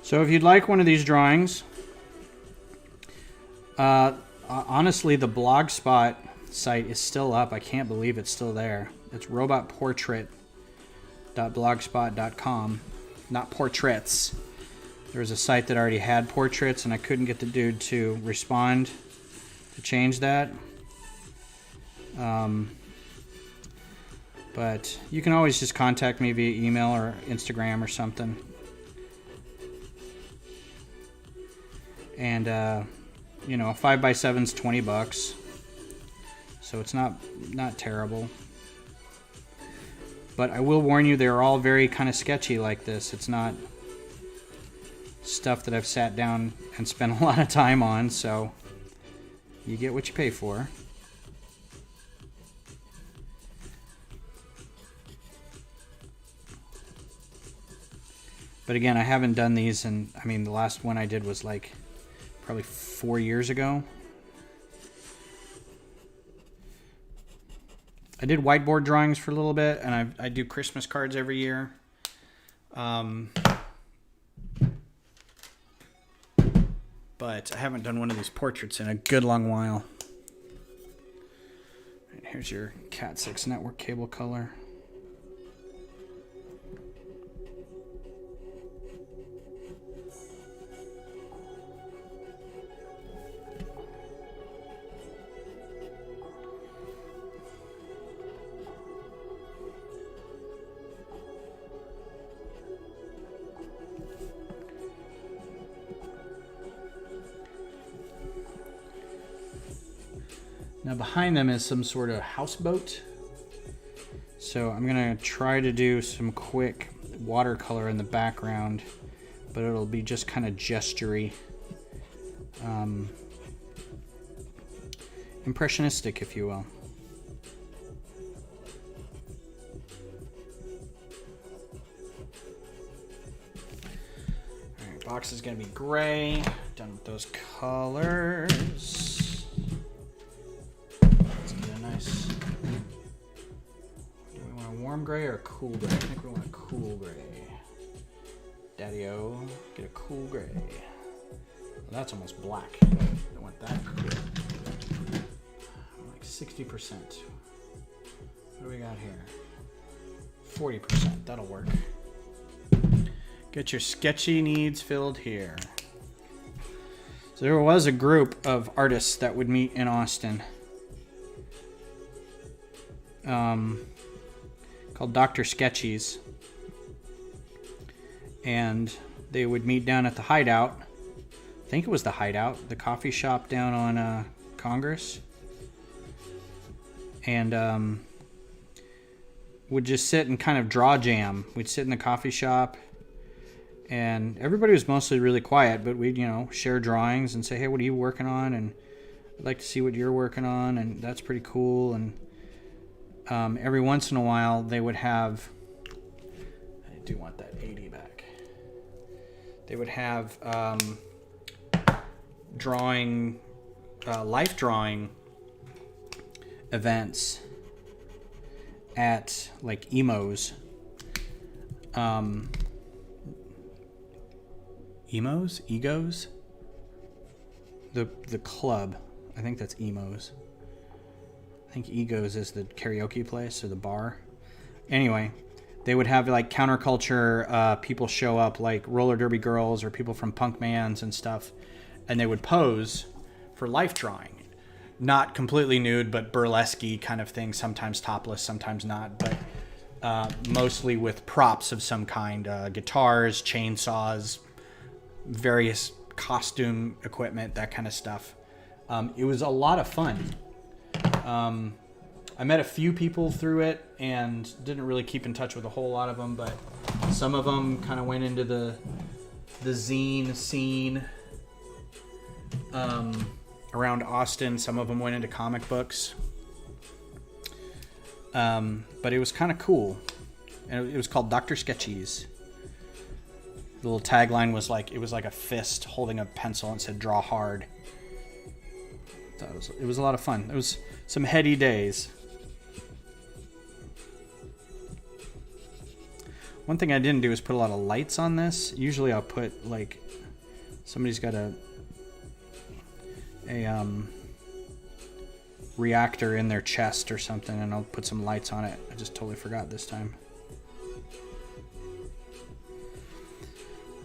So if you'd like one of these drawings, honestly, the Blogspot site is still up. I can't believe it's still there. It's robotportrait.blogspot.com, not portraits. There was a site that already had portraits, and I couldn't get the dude to respond to change that. But you can always just contact me via email or Instagram or something. And you know, a 5x7 is $20, so it's not terrible. But I will warn you, they're all very kind of sketchy like this. It's not stuff that I've sat down and spent a lot of time on, so you get what you pay for. But again, I haven't done these, and I mean, the last one I did was like probably 4 years ago. I did whiteboard drawings for a little bit, and I do Christmas cards every year. But I haven't done one of these portraits in a good long while. Right, here's your Cat 6 network cable color. Now behind them is some sort of houseboat. So I'm gonna try to do some quick watercolor in the background, but it'll be just kind of gestury. Impressionistic, if you will. Alright, box is gonna be gray. Done with those colors. Let's get a nice... Do we want a warm gray or a cool gray? I think we want a cool gray. Daddy-o, get a cool gray. Well, that's almost black. I don't want that cool. Like 60%. What do we got here? 40%, that'll work. Get your sketchy needs filled here. So there was a group of artists that would meet in Austin. Called Dr. Sketchies. And they would meet down at the Hideout. I think it was the Hideout, the coffee shop down on Congress. And would just sit and kind of draw jam. We'd sit in the coffee shop, and everybody was mostly really quiet, but we'd, share drawings and say, hey, what are you working on? And I'd like to see what you're working on, and that's pretty cool. And every once in a while, they would have... I do want that 80 back. They would have life drawing events at like Emo's. Egos? The club. I think that's Emo's. I think Egos is the karaoke place or the bar. Anyway, they would have like counterculture people show up, like roller derby girls or people from punk bands and stuff, and they would pose for life drawing. Not completely nude, but burlesque kind of thing, sometimes topless, sometimes not, but mostly with props of some kind, guitars, chainsaws, various costume equipment, that kind of stuff. It was a lot of fun. I met a few people through it and didn't really keep in touch with a whole lot of them, but some of them kind of went into the zine scene around Austin. Some of them went into comic books. But it was kind of cool. And it was called Dr. Sketchies. The little tagline was like, it was like a fist holding a pencil and said, draw hard. It was a lot of fun. It was some heady days. One thing I didn't do is put a lot of lights on this. Usually I'll put like, somebody's got a reactor in their chest or something, and I'll put some lights on it. I just totally forgot this time.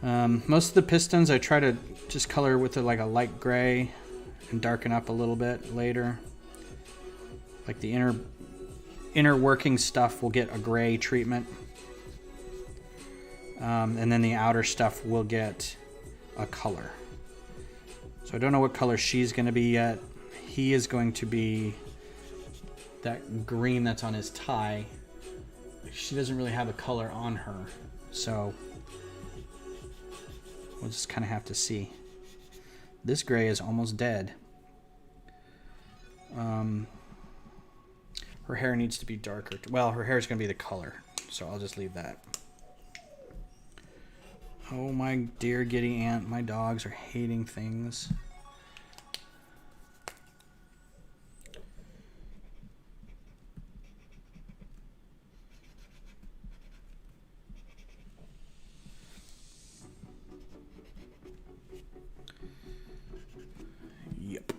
Most of the pistons I try to just color with like a light gray and darken up a little bit later. Like the inner working stuff will get a gray treatment. And then the outer stuff will get a color. So I don't know what color she's going to be yet. He is going to be that green that's on his tie. She doesn't really have a color on her. So we'll just kind of have to see. This gray is almost dead. Her hair needs to be darker. Well, her hair is going to be the color. So I'll just leave that. Oh my dear giddy aunt, my dogs are hating things. Yep.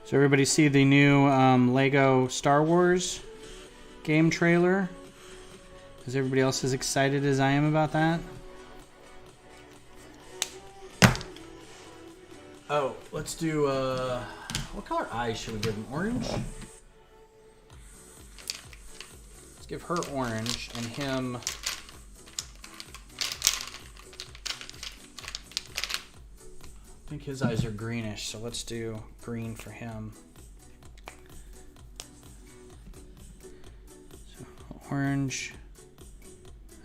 So everybody see the new Lego Star Wars game trailer? Is everybody else as excited as I am about that? Oh, let's do, what color eyes should we give him? Orange? Let's give her orange and him... I think his eyes are greenish, so let's do green for him. So orange,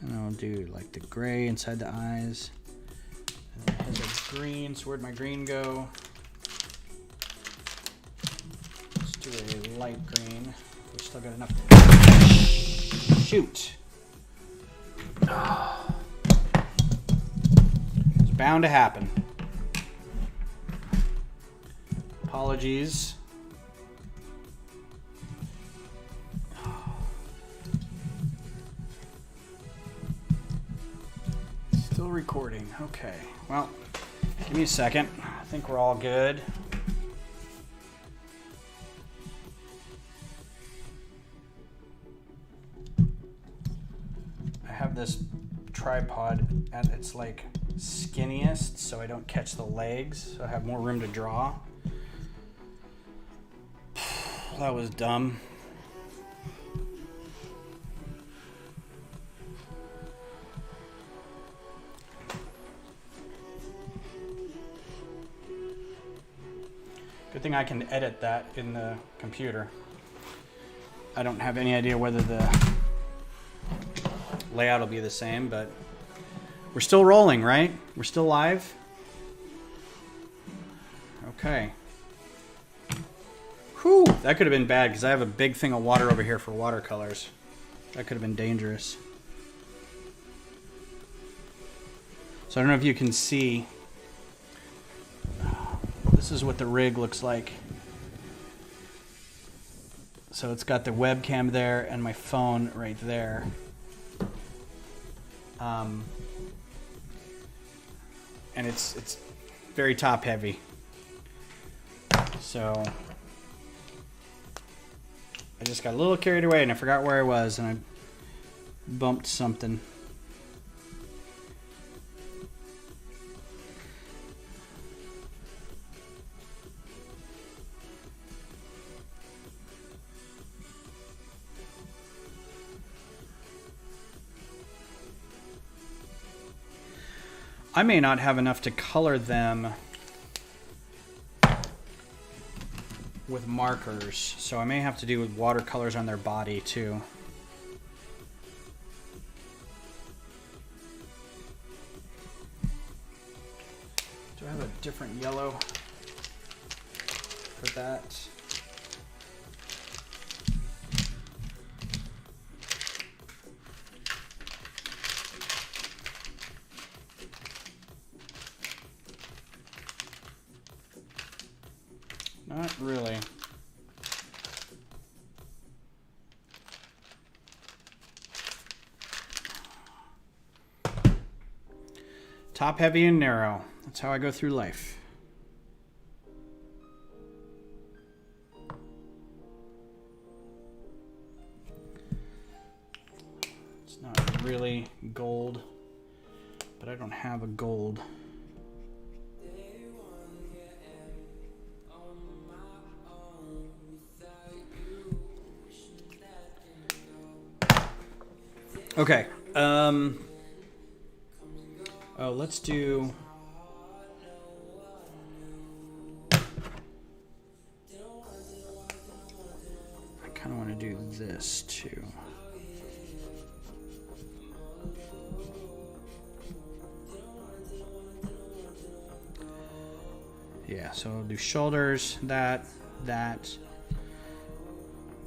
and I'll do like the gray inside the eyes. And then his are green, so where'd my green go? Let's do a light green. We still got enough. Shoot. Oh. It's bound to happen. Apologies. Still recording. Okay. Well, give me a second. I think we're all good. I have this tripod at its like skinniest so I don't catch the legs, so I have more room to draw. That was dumb. Good thing I can edit that in the computer. I don't have any idea whether the layout will be the same, but we're still rolling, right? We're still live? Okay. Whew, that could have been bad because I have a big thing of water over here for watercolors. That could have been dangerous. So I don't know if you can see. This is what the rig looks like. So it's got the webcam there and my phone right there. And it's very top heavy. So I just got a little carried away and I forgot where I was and I bumped something. I may not have enough to color them with markers, so I may have to do with watercolors on their body too. Do I have a different yellow for that? Not really. Top heavy and narrow. That's how I go through life. It's not really gold, but I don't have a gold. Okay. Oh, let's do. I kind of want to do this too. Yeah, so I'll do shoulders, that.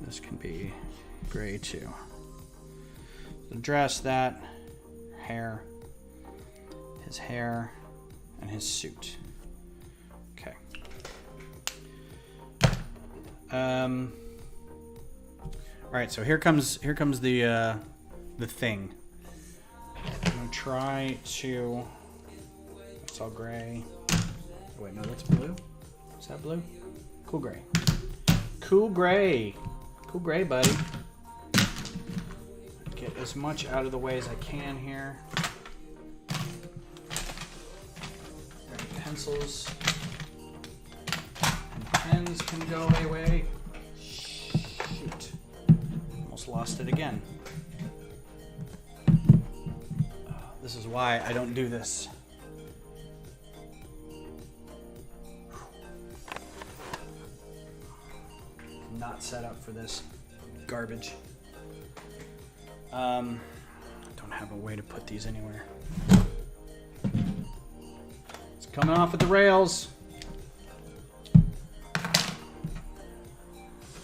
This can be gray too. The dress, that, hair, his hair, and his suit. Okay. All right, so here comes the thing. I'm gonna try to. It's all gray. Wait, no, that's blue. Is that blue? Cool gray. cool gray. Cool gray, buddy. Get as much out of the way as I can here. Pencils and pens can go away. Shoot. Almost lost it again. This is why I don't do this. Not set up for this garbage. Don't have a way to put these anywhere. It's coming off at the rails.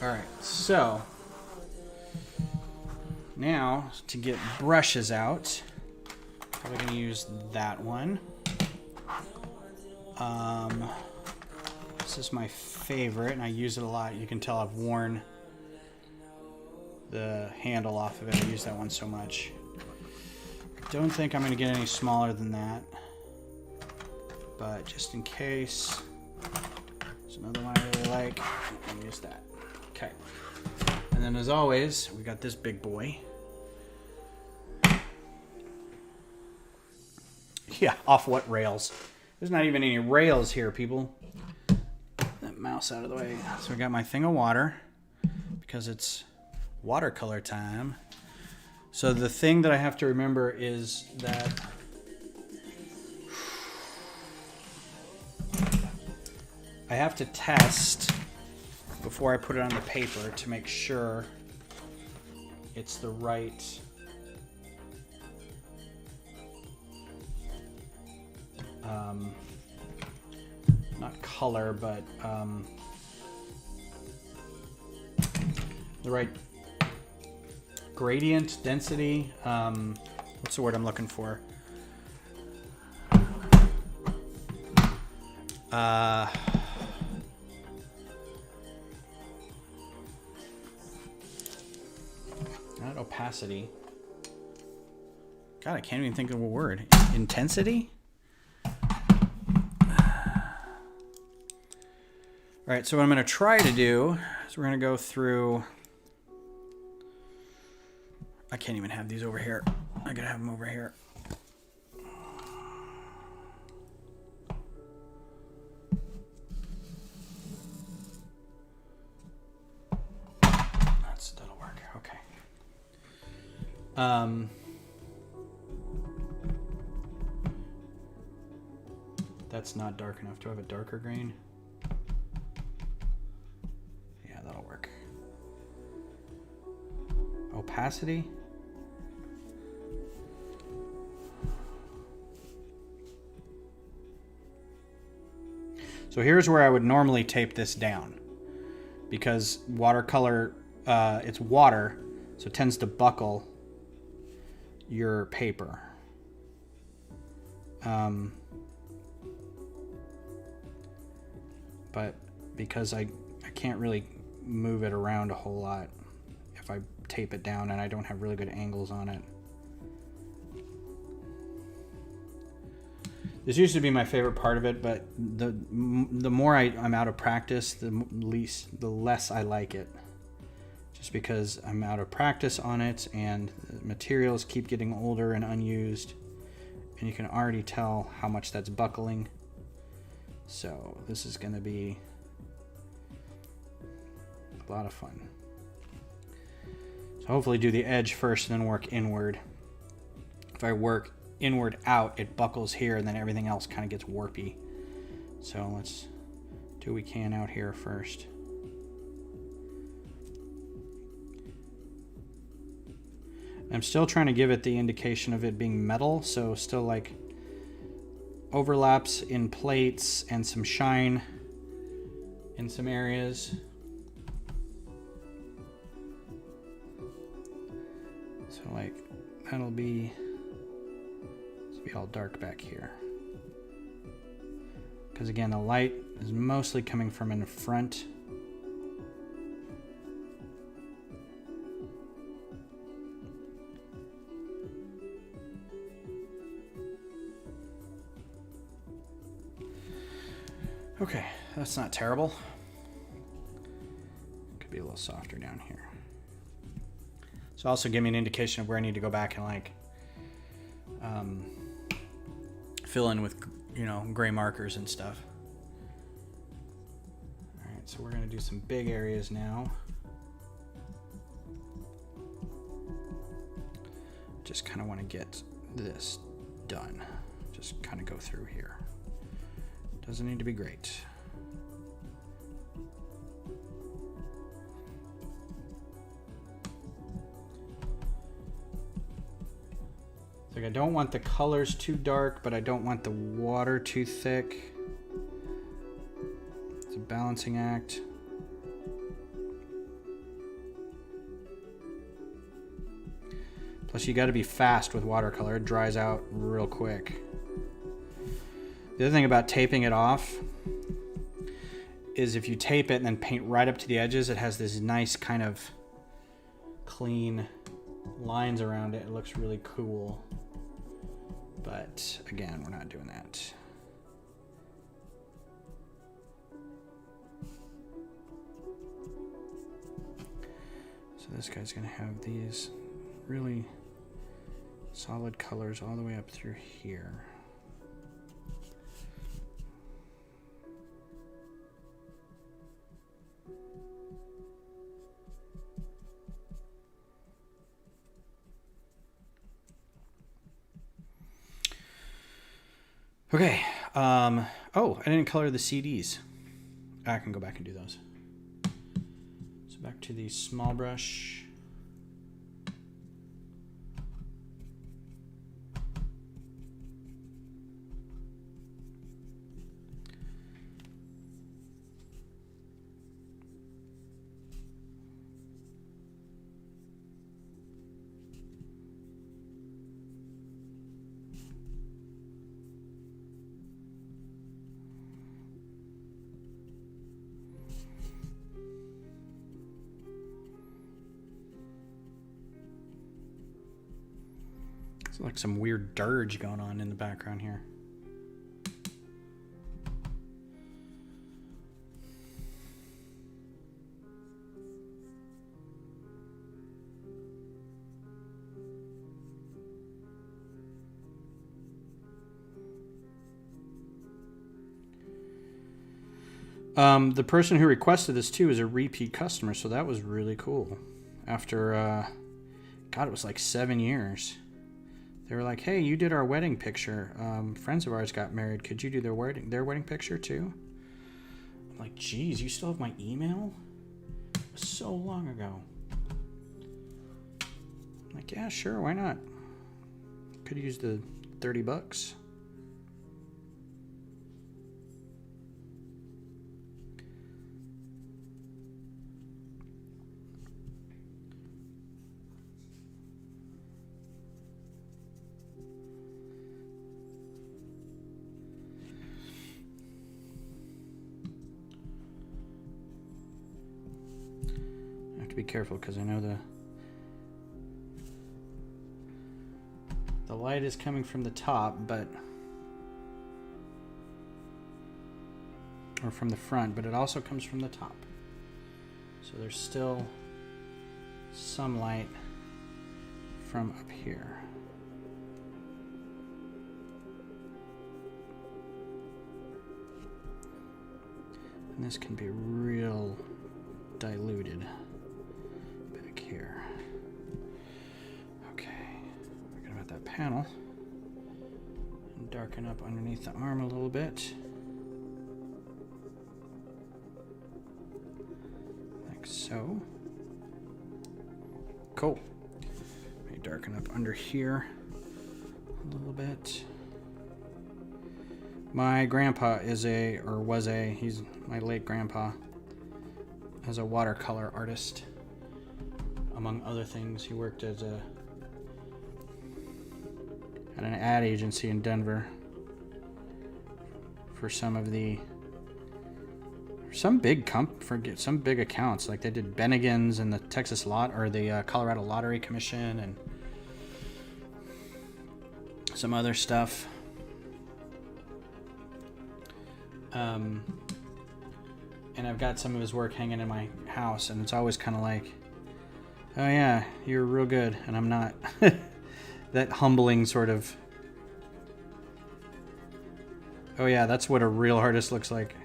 All right, so now to get brushes out, probably gonna use that one. This is my favorite, and I use it a lot. You can tell I've worn the handle off of it. I use that one so much. Don't think I'm gonna get any smaller than that, but just in case, there's another one I really like. I'll use that. Okay. And then as always, we got this big boy. Yeah, off what rails? There's not even any rails here, people. That mouse out of the way. So we got my thing of water because it's watercolor time. So the thing that I have to remember is that I have to test before I put it on the paper to make sure it's the right not color, but the right gradient, density, what's the word I'm looking for? Not opacity. God, I can't even think of a word. Intensity? All right, so what I'm going to try to do is we're going to go through... I can't even have these over here. I got to have them over here. That'll work. Okay. That's not dark enough. Do I have a darker green? Yeah, that'll work. Opacity? So here's where I would normally tape this down, because watercolor, it's water, so it tends to buckle your paper. But because I can't really move it around a whole lot if I tape it down, and I don't have really good angles on it. This used to be my favorite part of it, but the more I'm out of practice, the less I like it. Just because I'm out of practice on it, and the materials keep getting older and unused, and you can already tell how much that's buckling. So this is going to be a lot of fun. So hopefully do the edge first and then work inward. If I work inward out, it buckles here, and then everything else kind of gets warpy. So let's do what we can out here first. I'm still trying to give it the indication of it being metal, so still like overlaps in plates and some shine in some areas. So like that'll be all dark back here, because again the light is mostly coming from in the front. Okay, that's not terrible. little softer down here. So also give me an indication of where I need to go back and like fill in with, you know, gray markers and stuff. All right, so we're gonna do some big areas now. Just kind of want to get this done. Just kind of go through here. Doesn't need to be great. Like I don't want the colors too dark, but I don't want the water too thick. It's a balancing act. Plus you got to be fast with watercolor. It dries out real quick. The other thing about taping it off is if you tape it and then paint right up to the edges, it has this nice kind of clean lines around it. It looks really cool. But again, we're not doing that. So this guy's going to have these really solid colors all the way up through here. Okay. Oh, I didn't color the CDs. I can go back and do those. So back to the small brush. It's like some weird dirge going on in the background here. The person who requested this too is a repeat customer, so that was really cool. After, God, it was like 7 years. They were like, hey, you did our wedding picture. Friends of ours got married. Could you do their wedding picture too? I'm like, geez, you still have my email? It was so long ago. I'm like, yeah, sure, why not? Could use the $30. To be careful because I know the light is coming from the top, or from the front, but it also comes from the top. So there's still some light from up here. And this can be real diluted. Here. Okay, forget about that panel. And darken up underneath the arm a little bit. Like so. Cool. Let me darken up under here a little bit. My grandpa is he's my late grandpa, as a watercolor artist. Among other things, he worked at an ad agency in Denver for some big accounts. Like they did Bennigan's and the the Colorado Lottery Commission and some other stuff. and I've got some of his work hanging in my house, and it's always kind of like, oh yeah, you're real good, and I'm not. That humbling sort of, oh yeah, that's what a real artist looks like.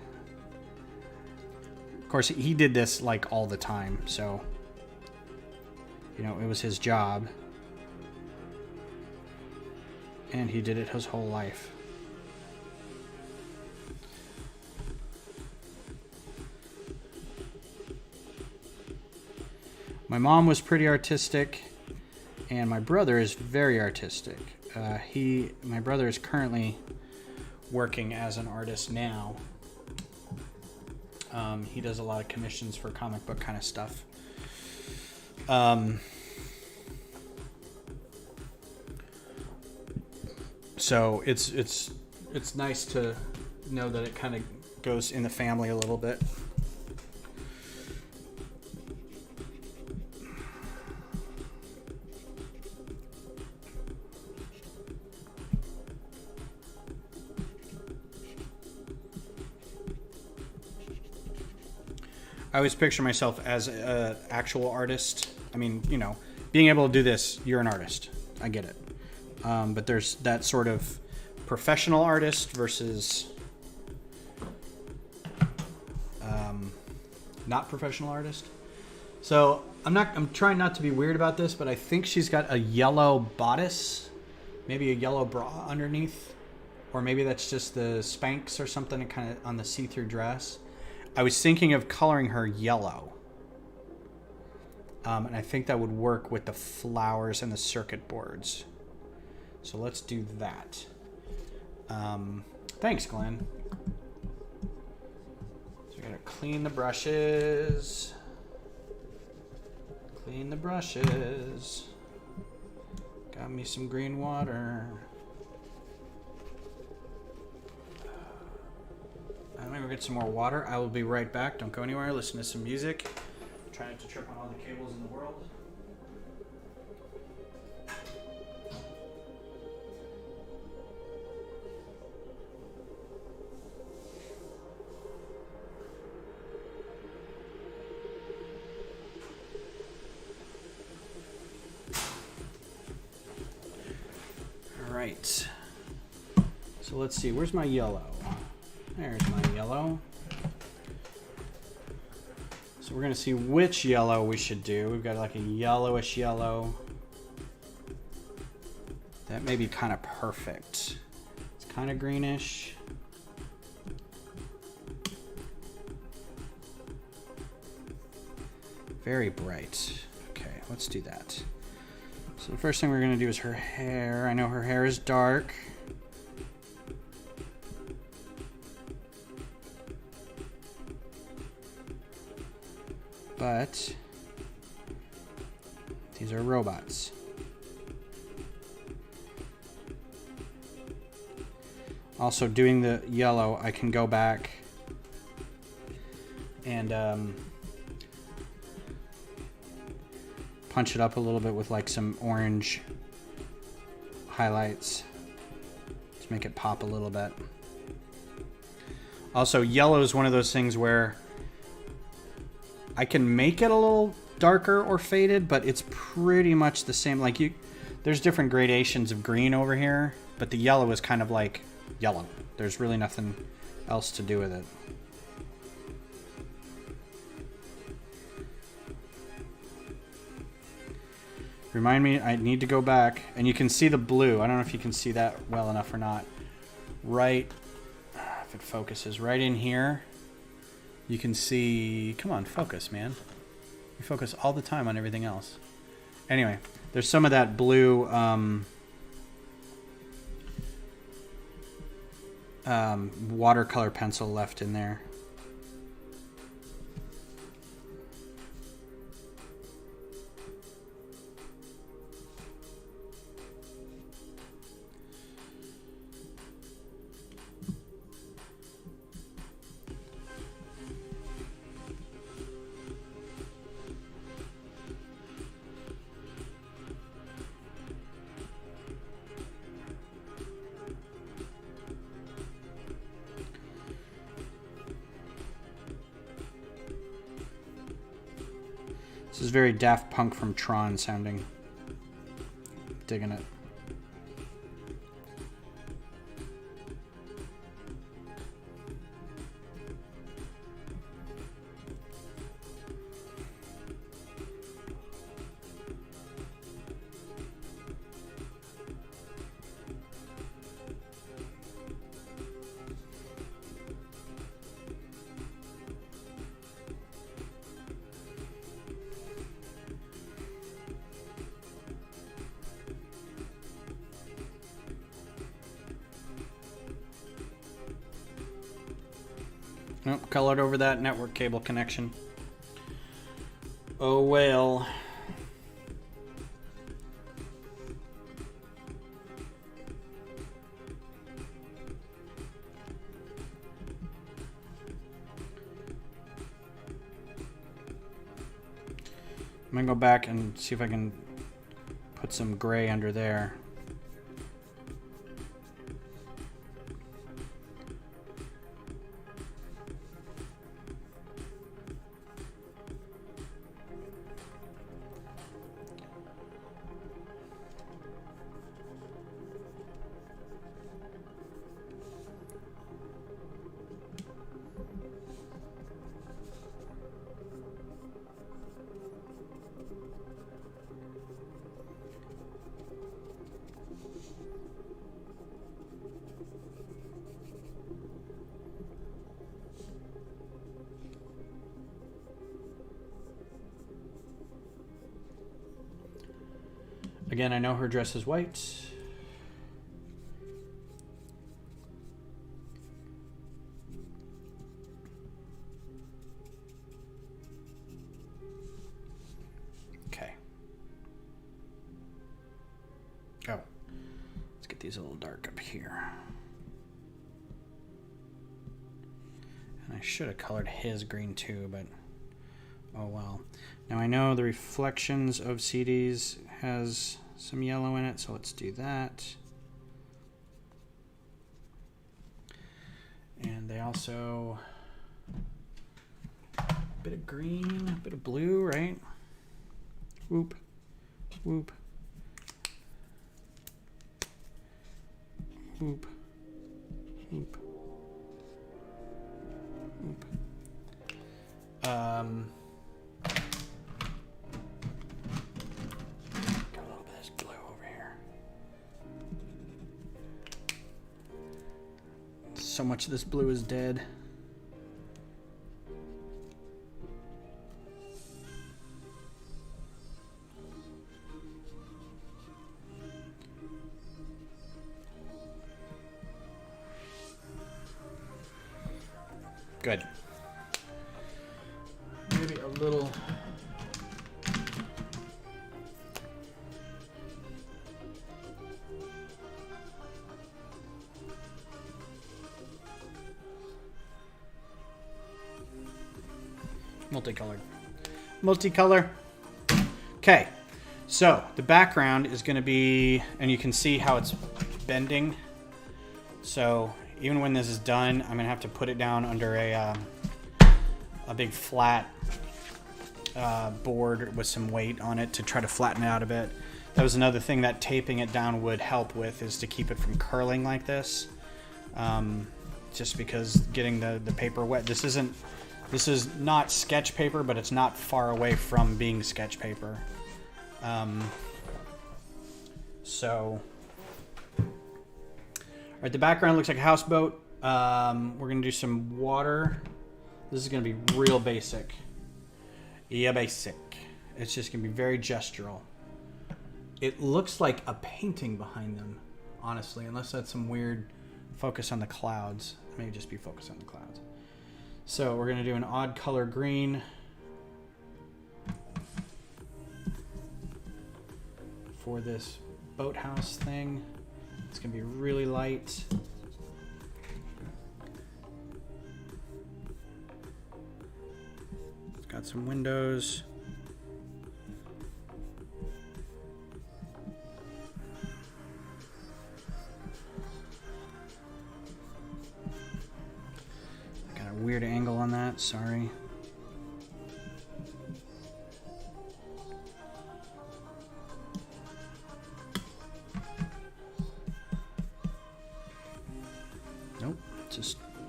Of course, he did this like all the time, so, you know, it was his job. And he did it his whole life. My mom was pretty artistic, and my brother is very artistic. My brother is currently working as an artist now. He does a lot of commissions for comic book kind of stuff. So it's nice to know that it kind of goes in the family a little bit. I always picture myself as an actual artist. I mean, you know, being able to do this, you're an artist. I get it. But there's that sort of professional artist versus not professional artist. So I'm trying not to be weird about this, but I think she's got a yellow bodice, maybe a yellow bra underneath, or maybe that's just the Spanx or something kind of on the see-through dress. I was thinking of coloring her yellow. And I think that would work with the flowers and the circuit boards. So let's do that. Thanks, Glenn. So we gotta clean the brushes. Clean the brushes. Got me some green water. I'm gonna go get some more water. I will be right back. Don't go anywhere. Listen to some music. Try not to trip on all the cables in the world. All right. So let's see. Where's my yellow? There's my yellow. So we're going to see which yellow we should do. We've got like a yellowish yellow. That may be kind of perfect. It's kind of greenish. Very bright. Okay, let's do that. So the first thing we're going to do is her hair. I know her hair is dark. But these are robots. Also, doing the yellow, I can go back and punch it up a little bit with like some orange highlights to make it pop a little bit. Also, yellow is one of those things where I can make it a little darker or faded, but it's pretty much the same. Like there's different gradations of green over here, but the yellow is kind of like yellow. There's really nothing else to do with it. Remind me, I need to go back, and you can see the blue. I don't know if you can see that well enough or not. Right, if it focuses, right in here. You can see, come on, focus, man. You focus all the time on everything else. Anyway, there's some of that blue watercolor pencil left in there. is very Daft Punk from Tron sounding. Digging it. Nope, colored over that network cable connection. Oh well. I'm gonna go back and see if I can put some gray under there. Again, I know her dress is white. Okay. Oh, let's get these a little dark up here. And I should have colored his green too, but oh well. Now I know the reflections of CDs has some yellow in it, so let's do that. And they also, a bit of green, a bit of blue, right? Whoop, whoop, whoop, whoop, whoop. So much of this blue is dead. Good. Maybe a little. Multicolor. Okay, so the background is going to be, and you can see how it's bending. So even when this is done, I'm going to have to put it down under a big flat board with some weight on it to try to flatten it out a bit. That was another thing that taping it down would help with, is to keep it from curling like this. Just because getting the paper wet, this is not sketch paper, but it's not far away from being sketch paper. So, all right, the background looks like a houseboat. We're gonna do some water. This is gonna be real basic. Yeah, basic. It's just gonna be very gestural. It looks like a painting behind them, honestly, unless that's some weird focus on the clouds. It may just be focused on the clouds. So we're going to do an odd color green for this boathouse thing. It's going to be really light. It's got some windows. Weird angle on that, sorry.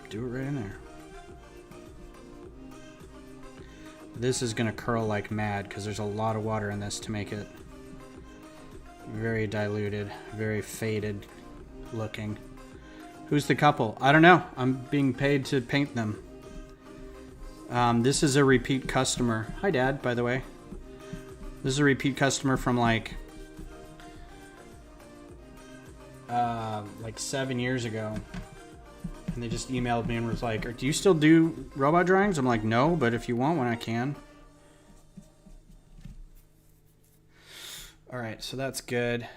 Do it right in there. This is gonna curl like mad because there's a lot of water in this to make it very diluted, very faded looking. Who's the couple? I don't know. I'm being paid to paint them. This is a repeat customer. Hi, Dad, by the way. This is a repeat customer from like 7 years ago. And they just emailed me and was like, do you still do robot drawings? I'm like, no, but if you want one, I can. All right, so that's good.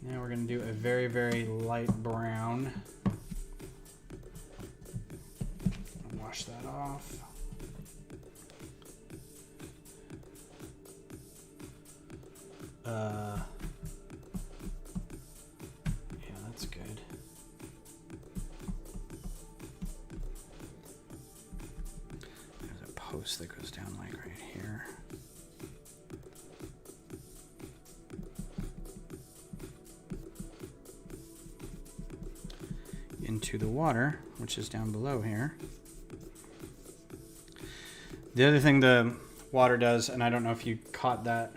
Now we're going to do a very, very light brown. Wash that off. Yeah, that's good. There's a post that goes down like right here. Into the water, which is down below here. The other thing the water does, and I don't know if you caught that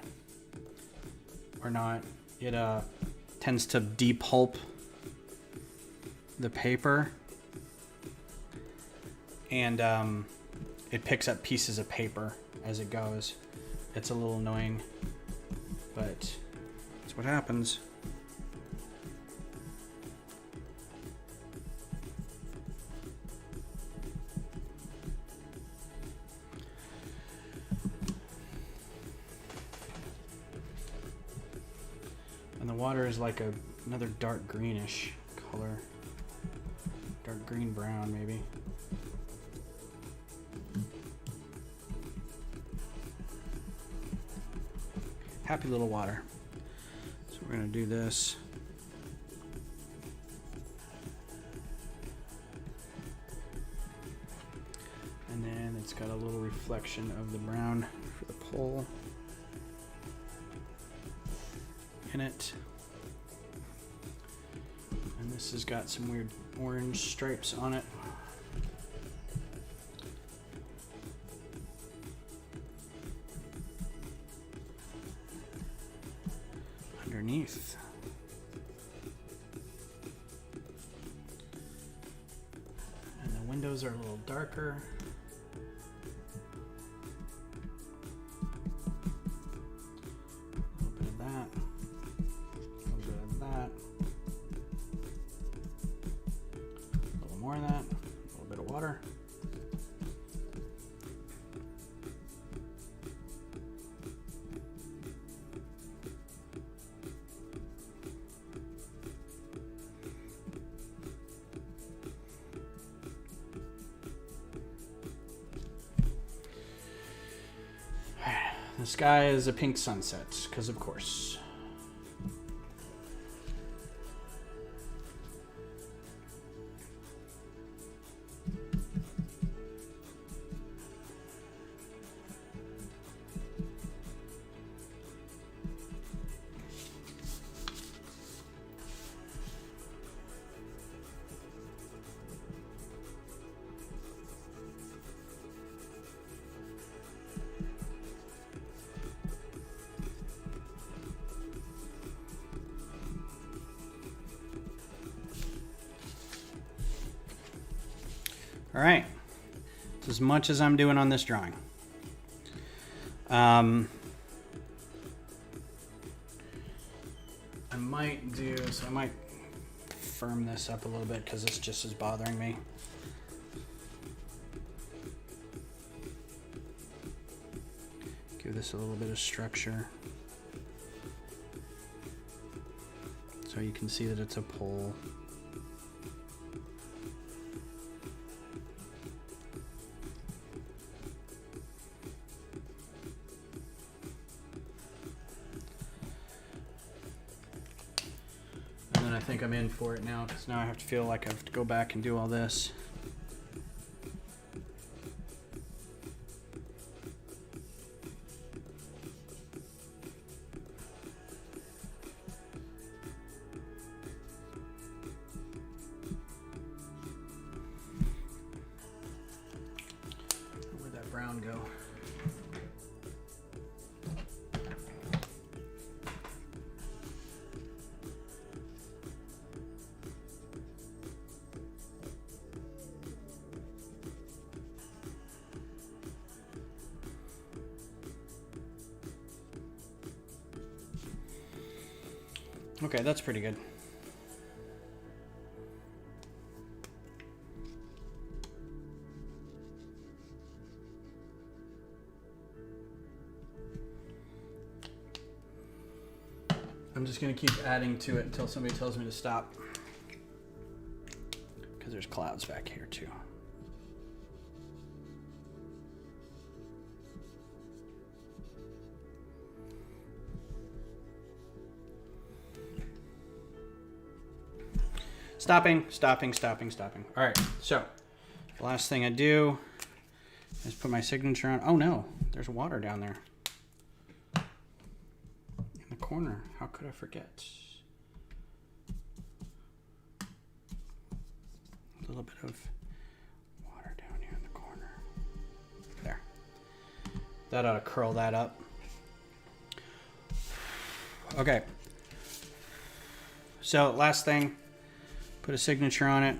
or not, it tends to depulp the paper, and it picks up pieces of paper as it goes. It's a little annoying, but that's what happens. And the water is like another dark greenish color. Dark green brown, maybe. Happy little water. So we're going to do this. And then it's got a little reflection of the brown for the pole in it. And this has got some weird orange stripes on it. Underneath. And the windows are a little darker. A little bit of that. A little bit of that. A little more of that. A little bit of water. The sky is a pink sunset, because of course. All right, it's as much as I'm doing on this drawing. I might firm this up a little bit because this just is bothering me. Give this a little bit of structure. So you can see that it's a pole. I think I'm in for it now because now I have to feel like I have to go back and do all this. crayon go? Okay, that's pretty good. I'm just going to keep adding to it until somebody tells me to stop. Because there's clouds back here too. Stopping. All right, so the last thing I do is put my signature on. Oh no, there's water down there in the corner. How could I forget? A little bit of water down here in the corner. There. That ought to curl that up. Okay. So last thing. Put a signature on it.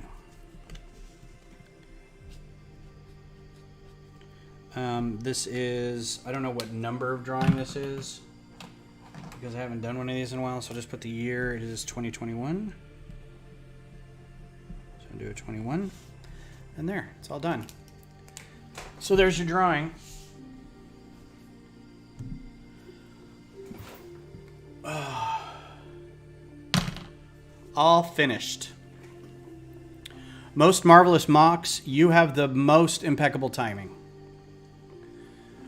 This is, I don't know what number of drawing this is because I haven't done one of these in a while, so I'll just put the year. It is 2021. So I'll do a 21. And there, it's all done. So there's your drawing. All finished. Most Marvelous Mocks, you have the most impeccable timing.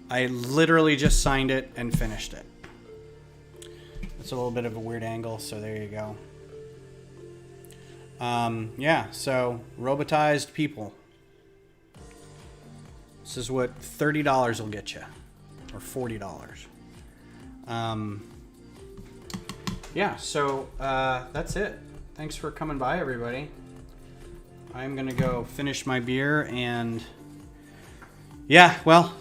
I literally just signed it and finished it. It's a little bit of a weird angle, so there you go. Yeah, so robotized people. This is what $30 will get you, or $40. Yeah, so that's it. Thanks for coming by, everybody. I'm gonna go finish my beer, and yeah, well,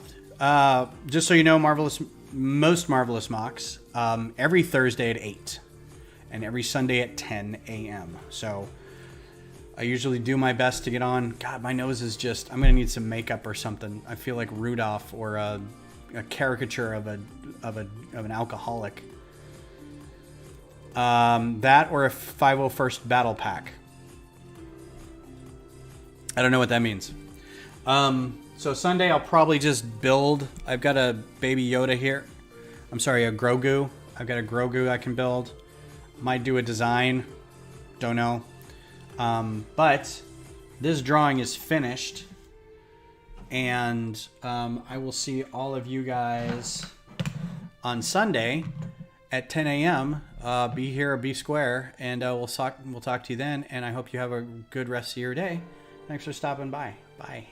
just so you know, Most Marvelous Mocks, every Thursday at 8 and every Sunday at 10 a.m. So I usually do my best to get on. God, my nose is just, I'm gonna need some makeup or something. I feel like Rudolph or a caricature of an alcoholic. That or a 501st battle pack. I don't know what that means. So Sunday I'll probably just build. I've got a Baby Yoda here. I'm sorry, a Grogu. I've got a Grogu I can build. Might do a design. Don't know. But this drawing is finished. And I will see all of you guys on Sunday at 10 a.m. Be here or be square. And we'll talk to you then. And I hope you have a good rest of your day. Thanks for stopping by. Bye.